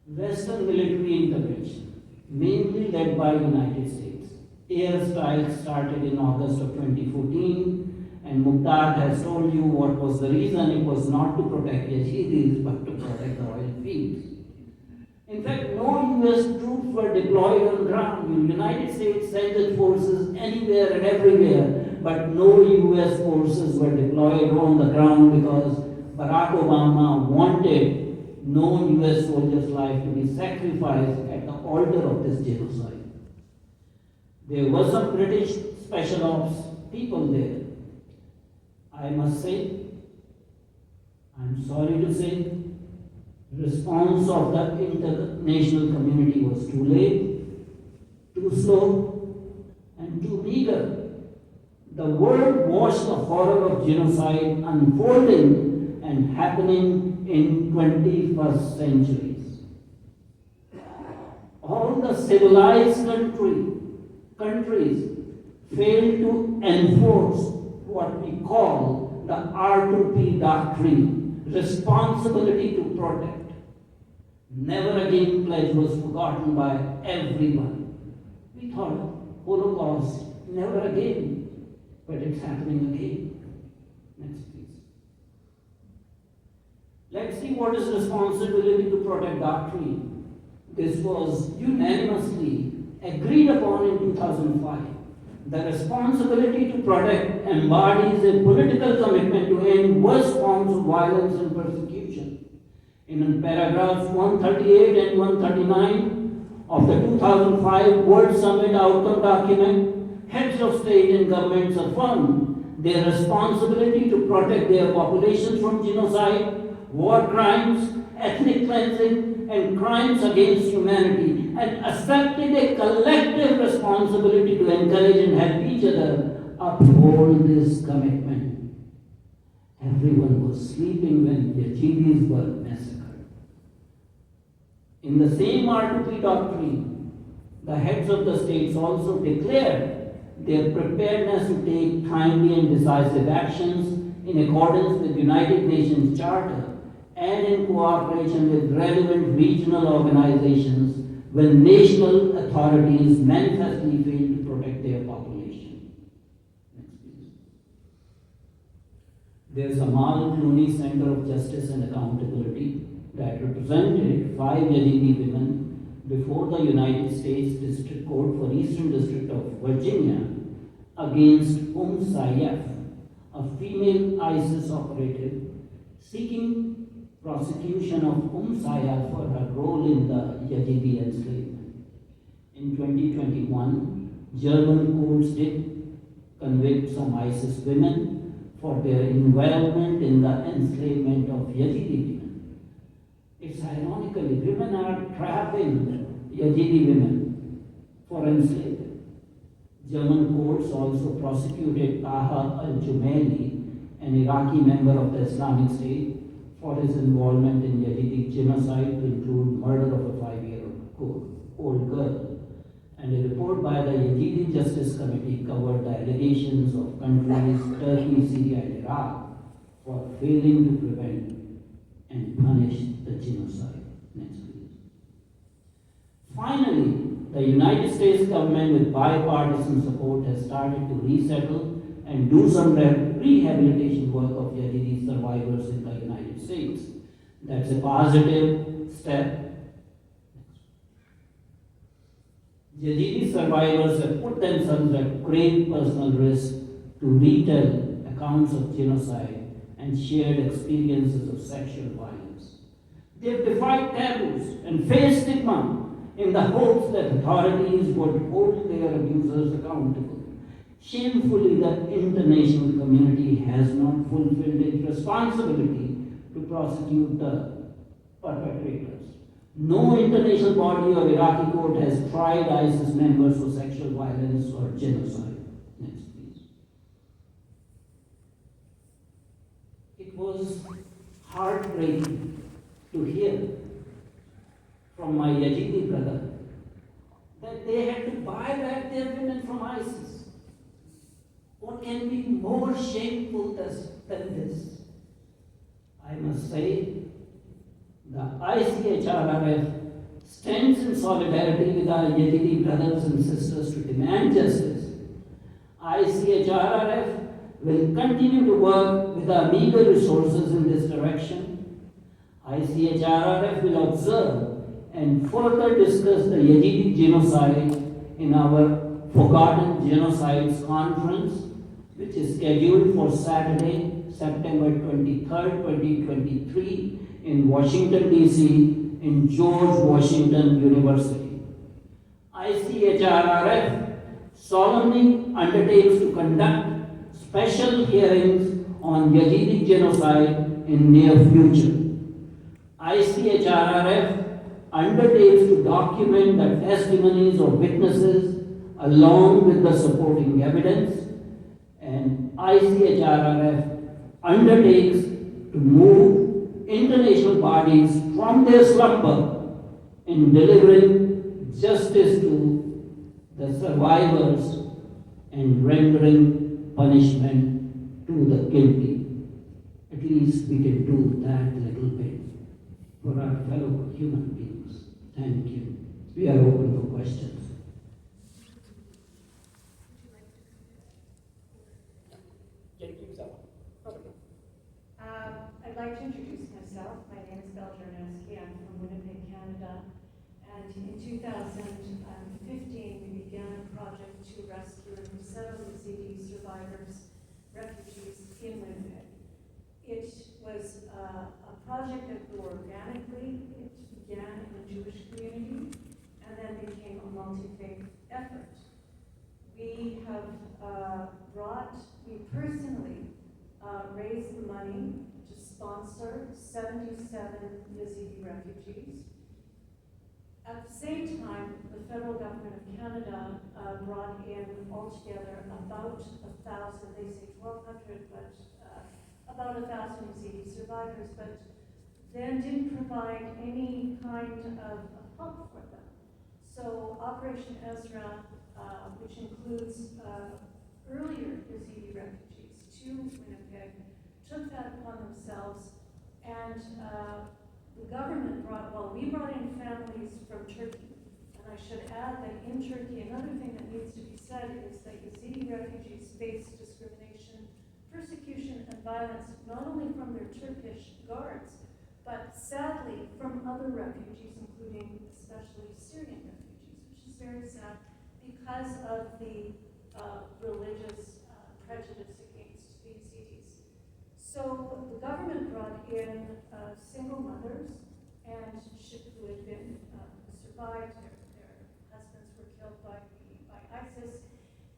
S1: Western military intervention, mainly led by United States. Airstrikes started in August of 2014, and Muqtar has told you what was the reason. It was not to protect Yazidis, but to protect the oil fields. In fact, no US troops were deployed on ground. The United States sent its forces anywhere and everywhere, but no US forces were deployed on the ground because Barack Obama wanted no US soldier's life to be sacrificed at the altar of this genocide. There were some British special ops people there. I must say, I'm sorry to say, response of the international community was too late, too slow, and too meager. The world watched the horror of genocide unfolding and happening in 21st centuries. All the civilized countries failed to enforce what we call the R2P doctrine, responsibility to protect. Never again pledge was forgotten by everyone. We thought Holocaust, never again, but it's happening again. Next please. Let's see what is responsibility to protect doctrine. This was unanimously agreed upon in 2005. The responsibility to protect embodies a political commitment to end worst forms of violence and persecution. In paragraphs 138 and 139 of the 2005 World Summit Outcome Document, heads of state and governments affirm their responsibility to protect their populations from genocide, war crimes, ethnic cleansing, and crimes against humanity, and accepted a collective responsibility to encourage and help each other uphold this commitment. Everyone was sleeping when Yazidis were massacred. In the same R2P doctrine, the heads of the states also declared their preparedness to take timely and decisive actions in accordance with United Nations Charter and in cooperation with relevant regional organizations when national authorities manifestly fail to protect their population. Next, please. There's a Mal Clooney Center of Justice and Accountability that represented 5 Yazidi women before the United States District Court for Eastern District of Virginia against Sayyaf, a female ISIS operative, seeking prosecution of Sayyaf for her role in the Yazidi enslavement. In 2021, German courts did convict some ISIS women for their involvement in the enslavement of Yazidi women. It's ironically, women are trapping Yazidi women for enslavement. German courts also prosecuted Taha al-Jumaili, an Iraqi member of the Islamic State, for his involvement in Yazidi genocide to include murder of a 5-year-old girl. And a report by the Yazidi Justice Committee covered the allegations of countries Turkey, Syria, and Iraq for failing to prevent and punish the genocide. Next, please. Finally, the United States government with bipartisan support has started to resettle and do some rehabilitation work of Yazidi survivors in the United States. That's a positive step. Yazidi survivors have put themselves at great personal risk to retell accounts of genocide and shared experiences of sexual violence. They've defied taboos and faced stigma in the hopes that authorities would hold their abusers accountable. Shamefully, the international community has not fulfilled its responsibility to prosecute the perpetrators. No international body or Iraqi court has tried ISIS members for sexual violence or genocide. Next, please. was heartbreaking to hear from my Yazidi brother that they had to buy back their women from ISIS. What can be more shameful than this? I must say, the ICHRRF stands in solidarity with our Yazidi brothers and sisters to demand justice. ICHRRF will continue to work with our meager resources in this direction. ICHRRF will observe and further discuss the Yazidi genocide in our Forgotten Genocides Conference, which is scheduled for Saturday, September 23rd, 2023 in Washington, D.C. in George Washington University. ICHRRF solemnly undertakes to conduct special hearings on Yazidi genocide in near future. ICHRRF undertakes to document the testimonies of witnesses along with the supporting evidence, and ICHRRF undertakes to move international bodies from their slumber in delivering justice to the survivors and rendering punishment to the guilty. At least we can do that little bit for our fellow human beings. Thank you. We are open for questions.
S5: I'd like to introduce myself. My name is Beljarneski. I'm from Winnipeg, Canada. And in 2015, we began a project to rescue and resettle Yazidi survivors, refugees in Winnipeg. It was a project that grew organically. It began in the Jewish community and then became a multi-faith effort. We have we personally raised the money to sponsor 77 Yazidi refugees. At the same time, the federal government of Canada brought in altogether about 1,000, they say 1,200, but about 1,000 Yazidi survivors, but then didn't provide any kind of help for them. So Operation Ezra, which includes earlier Yazidi refugees to Winnipeg, took that upon themselves, and the government we brought in families from Turkey. And I should add that in Turkey, another thing that needs to be said is that Yazidi refugees face discrimination, persecution, and violence, not only from their Turkish guards, but sadly from other refugees, including especially Syrian refugees, which is very sad because of the religious prejudice against the Yazidis. So the government brought in single mothers and who had been survived. Their husbands were killed by ISIS,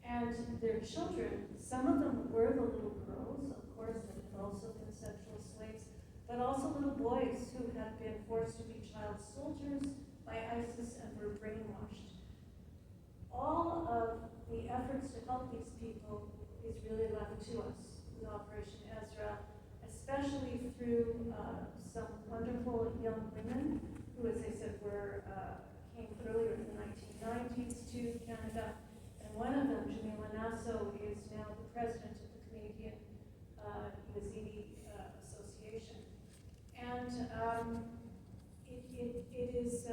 S5: and their children. Some of them were the little girls, of course, that had also been sexual slaves, but also little boys who had been forced to be child soldiers by ISIS and were brainwashed. All of the efforts to help these people is really left to us with Operation Ezra, especially through some wonderful young women who, as I said, came earlier in the 1990s to Canada. And one of them, Jamila Nasso, is now the president of the Canadian Yazidi Association. And it is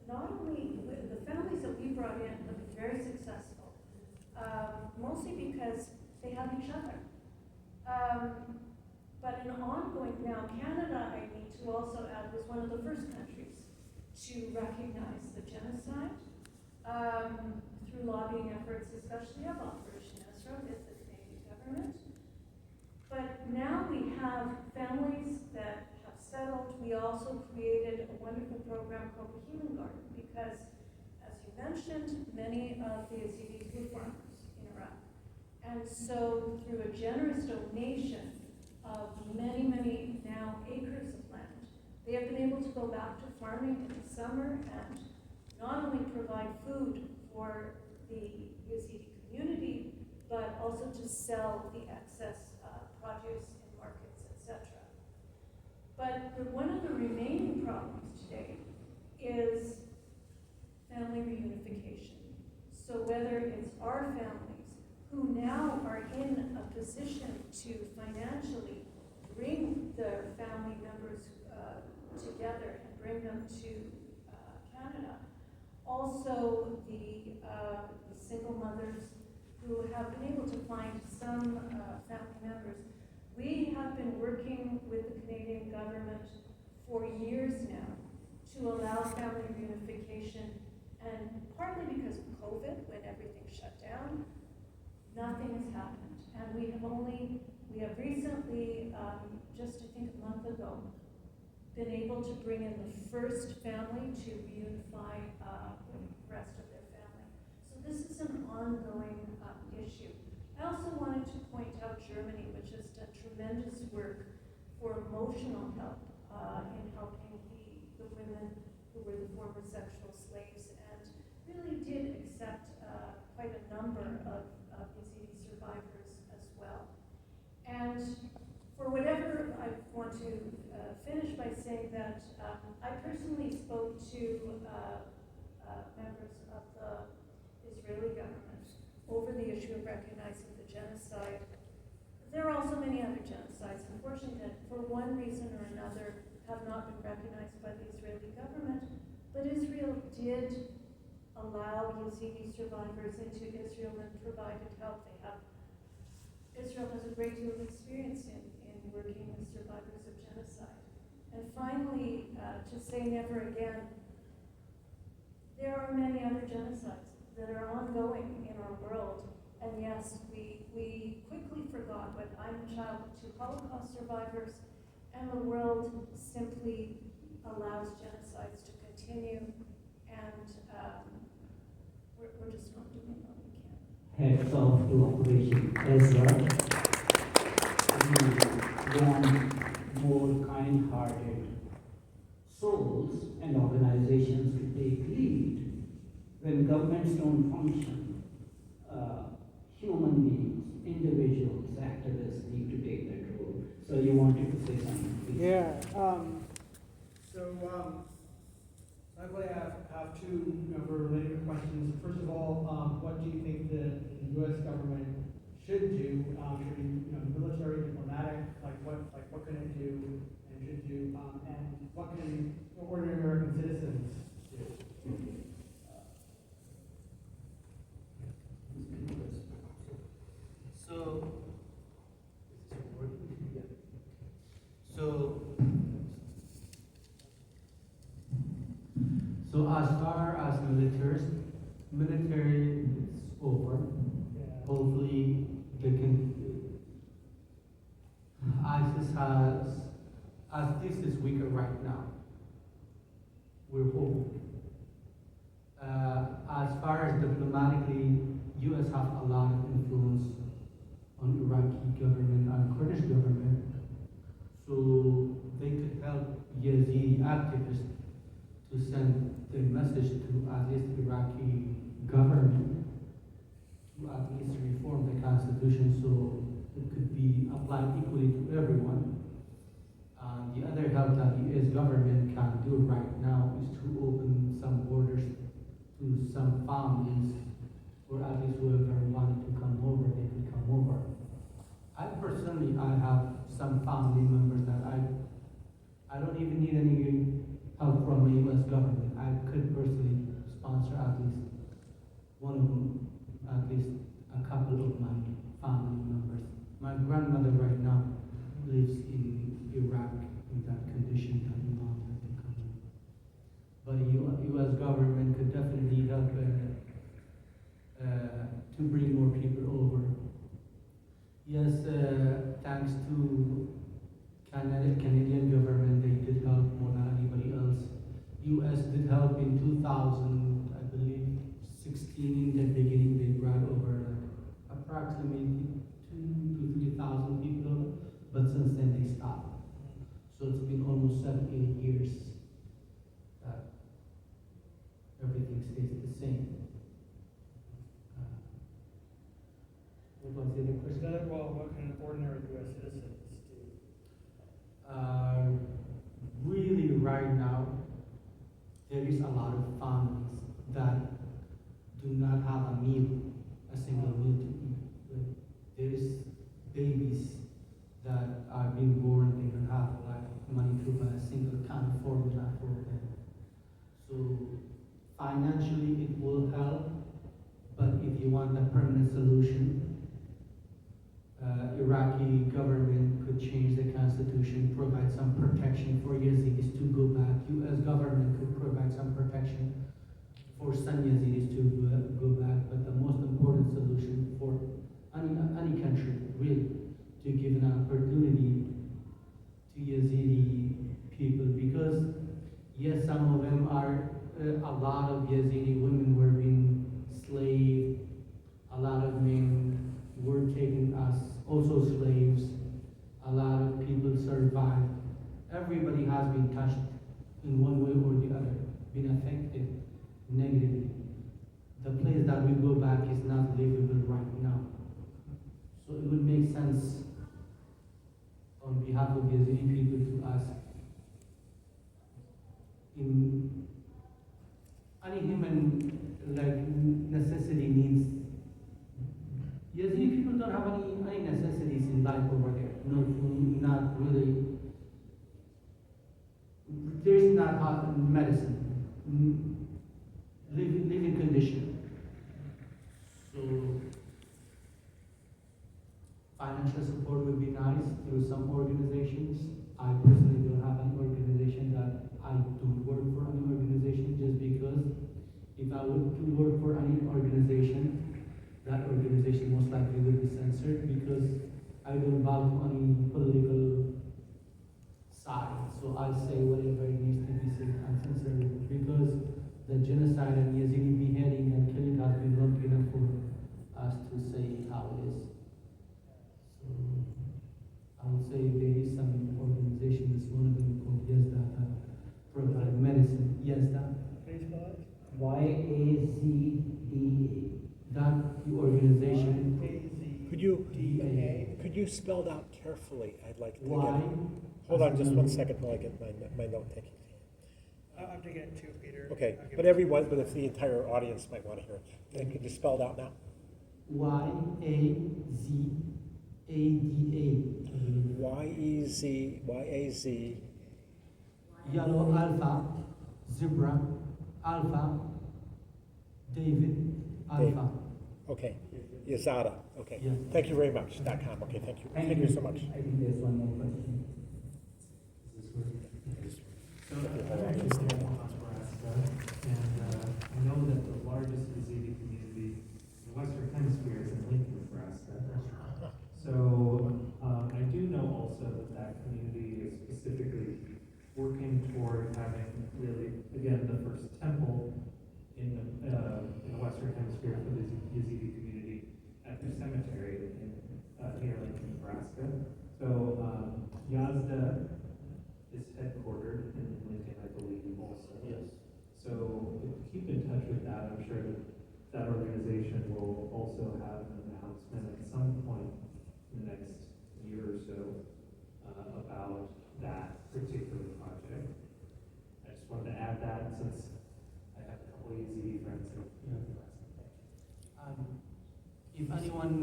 S5: not only the families that we brought in have been very successful, mostly because they have each other. But an ongoing, now Canada, I need to also add, was one of the first countries to recognize the genocide through lobbying efforts, especially of Operation Ezra with the Canadian government. But now we have families that have settled. We also created a wonderful program called the Human Garden because, as you mentioned, many of the Yazidis were farmers in Iraq. And so through a generous donation of many, many now acres of land, they have been able to go back to farming in the summer and not only provide food for the Yazidi community, but also to sell the excess produce in markets, etc. But one of the remaining problems today is family reunification. So whether it's our families who now are in a position to financially bring their family members together and bring them to Canada, also the single mothers who have been able to find some family members. We have been working with the Canadian government for years now to allow family reunification, and partly because of COVID, when everything shut down, nothing has happened. And we have recently, just I think a month ago, been able to bring in the first family to reunify with the rest of their family. So this is an ongoing issue. I also wanted to point out Germany, which has done tremendous work for emotional help in helping the women who were the former sexual slaves, and really did accept quite a number of Yazidi survivors as well. And for whatever, I want to finish by saying that I personally spoke to members of the Israeli government over the issue of recognizing the genocide. There are also many other genocides, unfortunately, that for one reason or another have not been recognized by the Israeli government, but Israel did allow Yazidi survivors into Israel and provided help. Israel has a great deal of experience in working with survivors of genocide. And finally, to say never again, there are many other genocides that are ongoing in our world. And yes, we quickly forgot, but I'm a child of 2 Holocaust survivors, and the world simply allows genocides to continue, and we're just not doing what we can.
S1: Heads off to Operation Ezra. We want more kind-hearted souls and organizations to take lead. When governments don't function, human beings, individuals, activists need to take that role. So you wanted to say something, please?
S6: Yeah. Luckily, I have 2 related questions. First of all, what do you think the U.S. government should do? Should it be military, diplomatic? What can it do and should do? And what can ordinary American citizens do?
S4: So as far as military is over.
S6: Yeah.
S4: Hopefully they can. ISIS has, as this is weaker right now. We're hoping. As far as diplomatically, U.S. have a lot of influence on Iraqi government and Kurdish government, so they could help Yazidi activists to send the message to at least Iraqi government to at least reform the constitution so it could be applied equally to everyone. The other help that the U.S. government can do right now is to open some borders to some families, or at least whoever wanted to come over, they could come over. I personally, I have some family members that I don't even need any help from the U.S. government. I could personally sponsor at least one of them, at least a couple of my family members. My grandmother right now lives in Iraq in that condition that my mom had to come in. But the U.S. government could definitely help to bring more people over. Yes, thanks to Canadian government, they did help more than anybody else. U.S. did help in 2000, I believe, 16 in the beginning. They brought over approximately 2,000 to 3,000 people, but since then they stopped. So it's been almost 7, 8 years that everything stays the same. What was the other question?
S6: Well, what can ordinary U.S. citizens do?
S4: the government could change the constitution, provide some protection for Yazidis to go back. U.S. government could provide some protection for some Yazidis to go back. But the most important solution for any country, really, to give an opportunity to Yazidi people, because yes, some of them are, a lot of Yazidi women were being slaved, a lot of men were taken as also slaves, a lot of people survived. Everybody has been touched in one way or the other, been affected negatively. The place that we go back is not livable right now. So it would make sense on behalf of Yazidi people to ask, in any human necessity needs, Yazidi people don't have any necessities in life over there. No food, not really. There's not medicine, living condition. So financial support would be nice through some organizations. I personally don't have any organization that I don't work for any organization, just because if I were to work for any organization, that organization most likely will be censored, because I don't bow to any political side. So I say whatever needs to be said uncensored, because the genocide and Yazidi beheading and killing has been long enough for us to say how it is. So I would say there is some organizations, one of them called Yazda, that provide medicine. Yazda.
S6: Please spell it.
S1: YAZDA.
S4: That organization.
S7: Could you spell it out carefully? I'd like to
S4: Why?
S7: get. Hold on just 1 second while I get my note taking.
S6: I'm taking it too, Peter.
S7: Okay,
S6: I'll give
S7: but
S6: it-
S7: everyone, but if the entire audience might want to hear it, then could you spell it out now?
S4: YAZADA.
S7: YAZ.
S4: Yellow Alpha, Zebra, Alpha, David, Alpha.
S7: Okay, Yazada. Okay,
S4: Yes.
S7: thank you very much. .com. Okay, thank you. Thank you so much.
S1: I think there's one more question.
S8: So I'm actually from Nebraska, and I know that the largest Yazidi community in the Western Hemisphere is in Lincoln, Nebraska. So I do know also that that community is specifically working toward having really, again, the first temple in the Western Hemisphere for the Yazidi community at their cemetery near Lincoln, Nebraska. So Yazda is headquartered in Lincoln, I believe, also.
S4: Yes.
S8: So keep in touch with that. I'm sure that organization will also have an announcement at some point in the next year or so about that particular project. I just wanted to add that since I have a couple of Yazidi friends in Nebraska.
S4: If anyone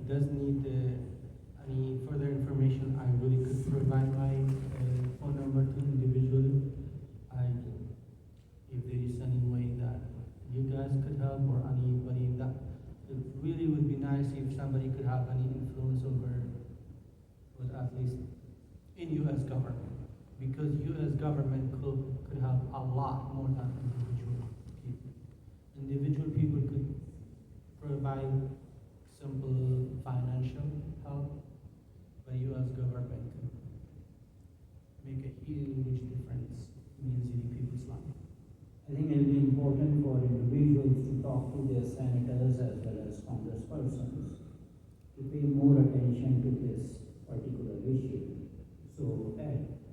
S4: does need any further information, I really could provide my phone number to individually. If there is any way that you guys could help, or anybody, that it really would be nice if somebody could have any influence over, but at least in U.S. government, because U.S. government could help a lot more than individual people. Individual people could provide simple financial help, but U.S. government could make a huge difference in Yazidi people's life.
S1: I think it will be important for individuals to talk to their senators as well as congresspersons to pay more attention to this particular issue. So,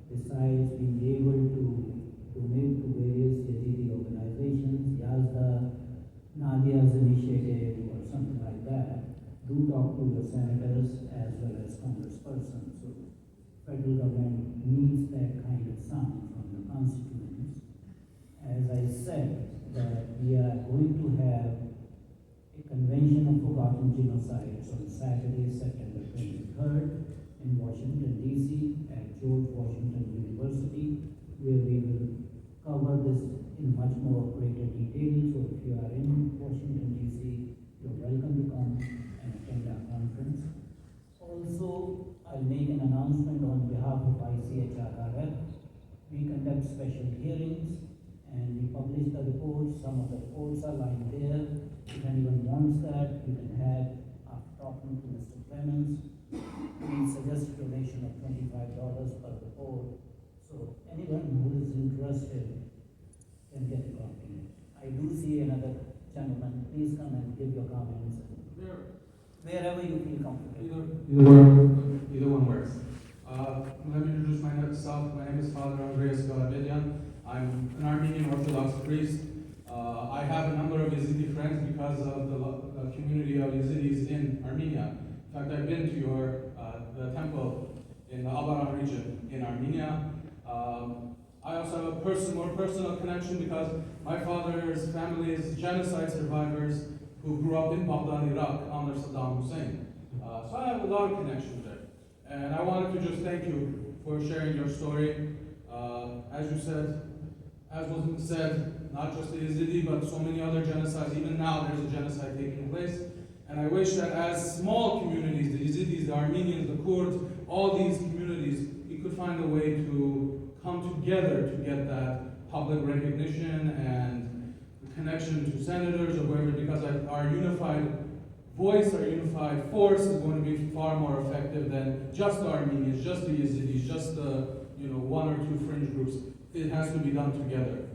S1: besides being able to donate to various Yazidi organizations, Yazda, Nadia's initiative, or something like that, do talk to your senators as well as congresspersons. So, federal government needs that kind of sound from the constituents. As I said, that we are going to have a convention of forgotten genocides on Saturday, September 23rd in Washington, D.C. at George Washington University, where we will cover this in much more greater detail. So if you are in Washington, D.C., you're welcome to come and attend our conference. Also, We conduct special hearings and we publish the reports. Some of the reports are lying there. If anyone wants that, you can have, after talking to Mr. Clemens, we suggest a donation of $25 per report. So anyone who is interested can get a copy. I do see another gentleman. Please come and give your comments. Wherever you feel comfortable.
S9: Either one works. Let me introduce myself. My name is Father Andreas Galabedian. I'm an Armenian Orthodox priest. I have a number of Yazidi friends because of the community of Yazidis in Armenia. In fact, I've been to the temple in the Abaran region in Armenia. I also have a more personal connection because my father's family is genocide survivors who grew up in Baghdad, Iraq, under Saddam Hussein. So I have a lot of connections there. And I wanted to just thank you for sharing your story. As you said, as was said, not just the Yazidi, but so many other genocides. Even now, there's a genocide taking place. And I wish that as small communities, the Yazidis, the Armenians, the Kurds, all these communities, we could find a way to come together to get that public recognition and connection to senators or wherever, because our unified voice, our unified force is going to be far more effective than just the Armenians, just the Yazidis, just the one or two fringe groups. It has to be done together.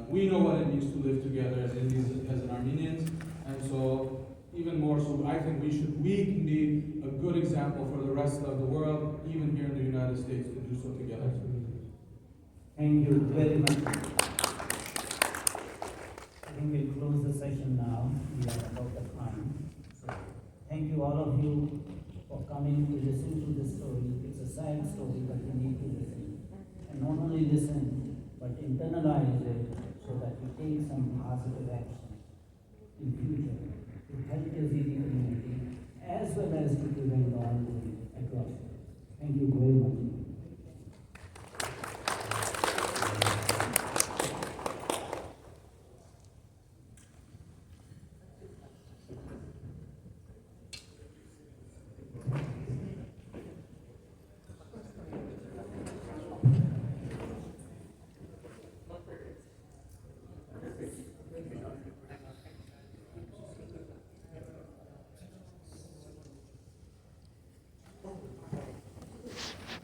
S9: We know what it means to live together as Indians, as an Armenians, and so even more so, I think we can be a good example for the rest of the world, even here in the United States, to do so together.
S1: Thank you very much. I think we'll close the session now. We are about the time. So thank you all of you for coming to listen to this story. It's a sad story, but you need to listen. And not only listen, but internalize it so that we take some positive action in future to help the Yazidi community as well as to prevent ongoing atrocities. Thank you very much.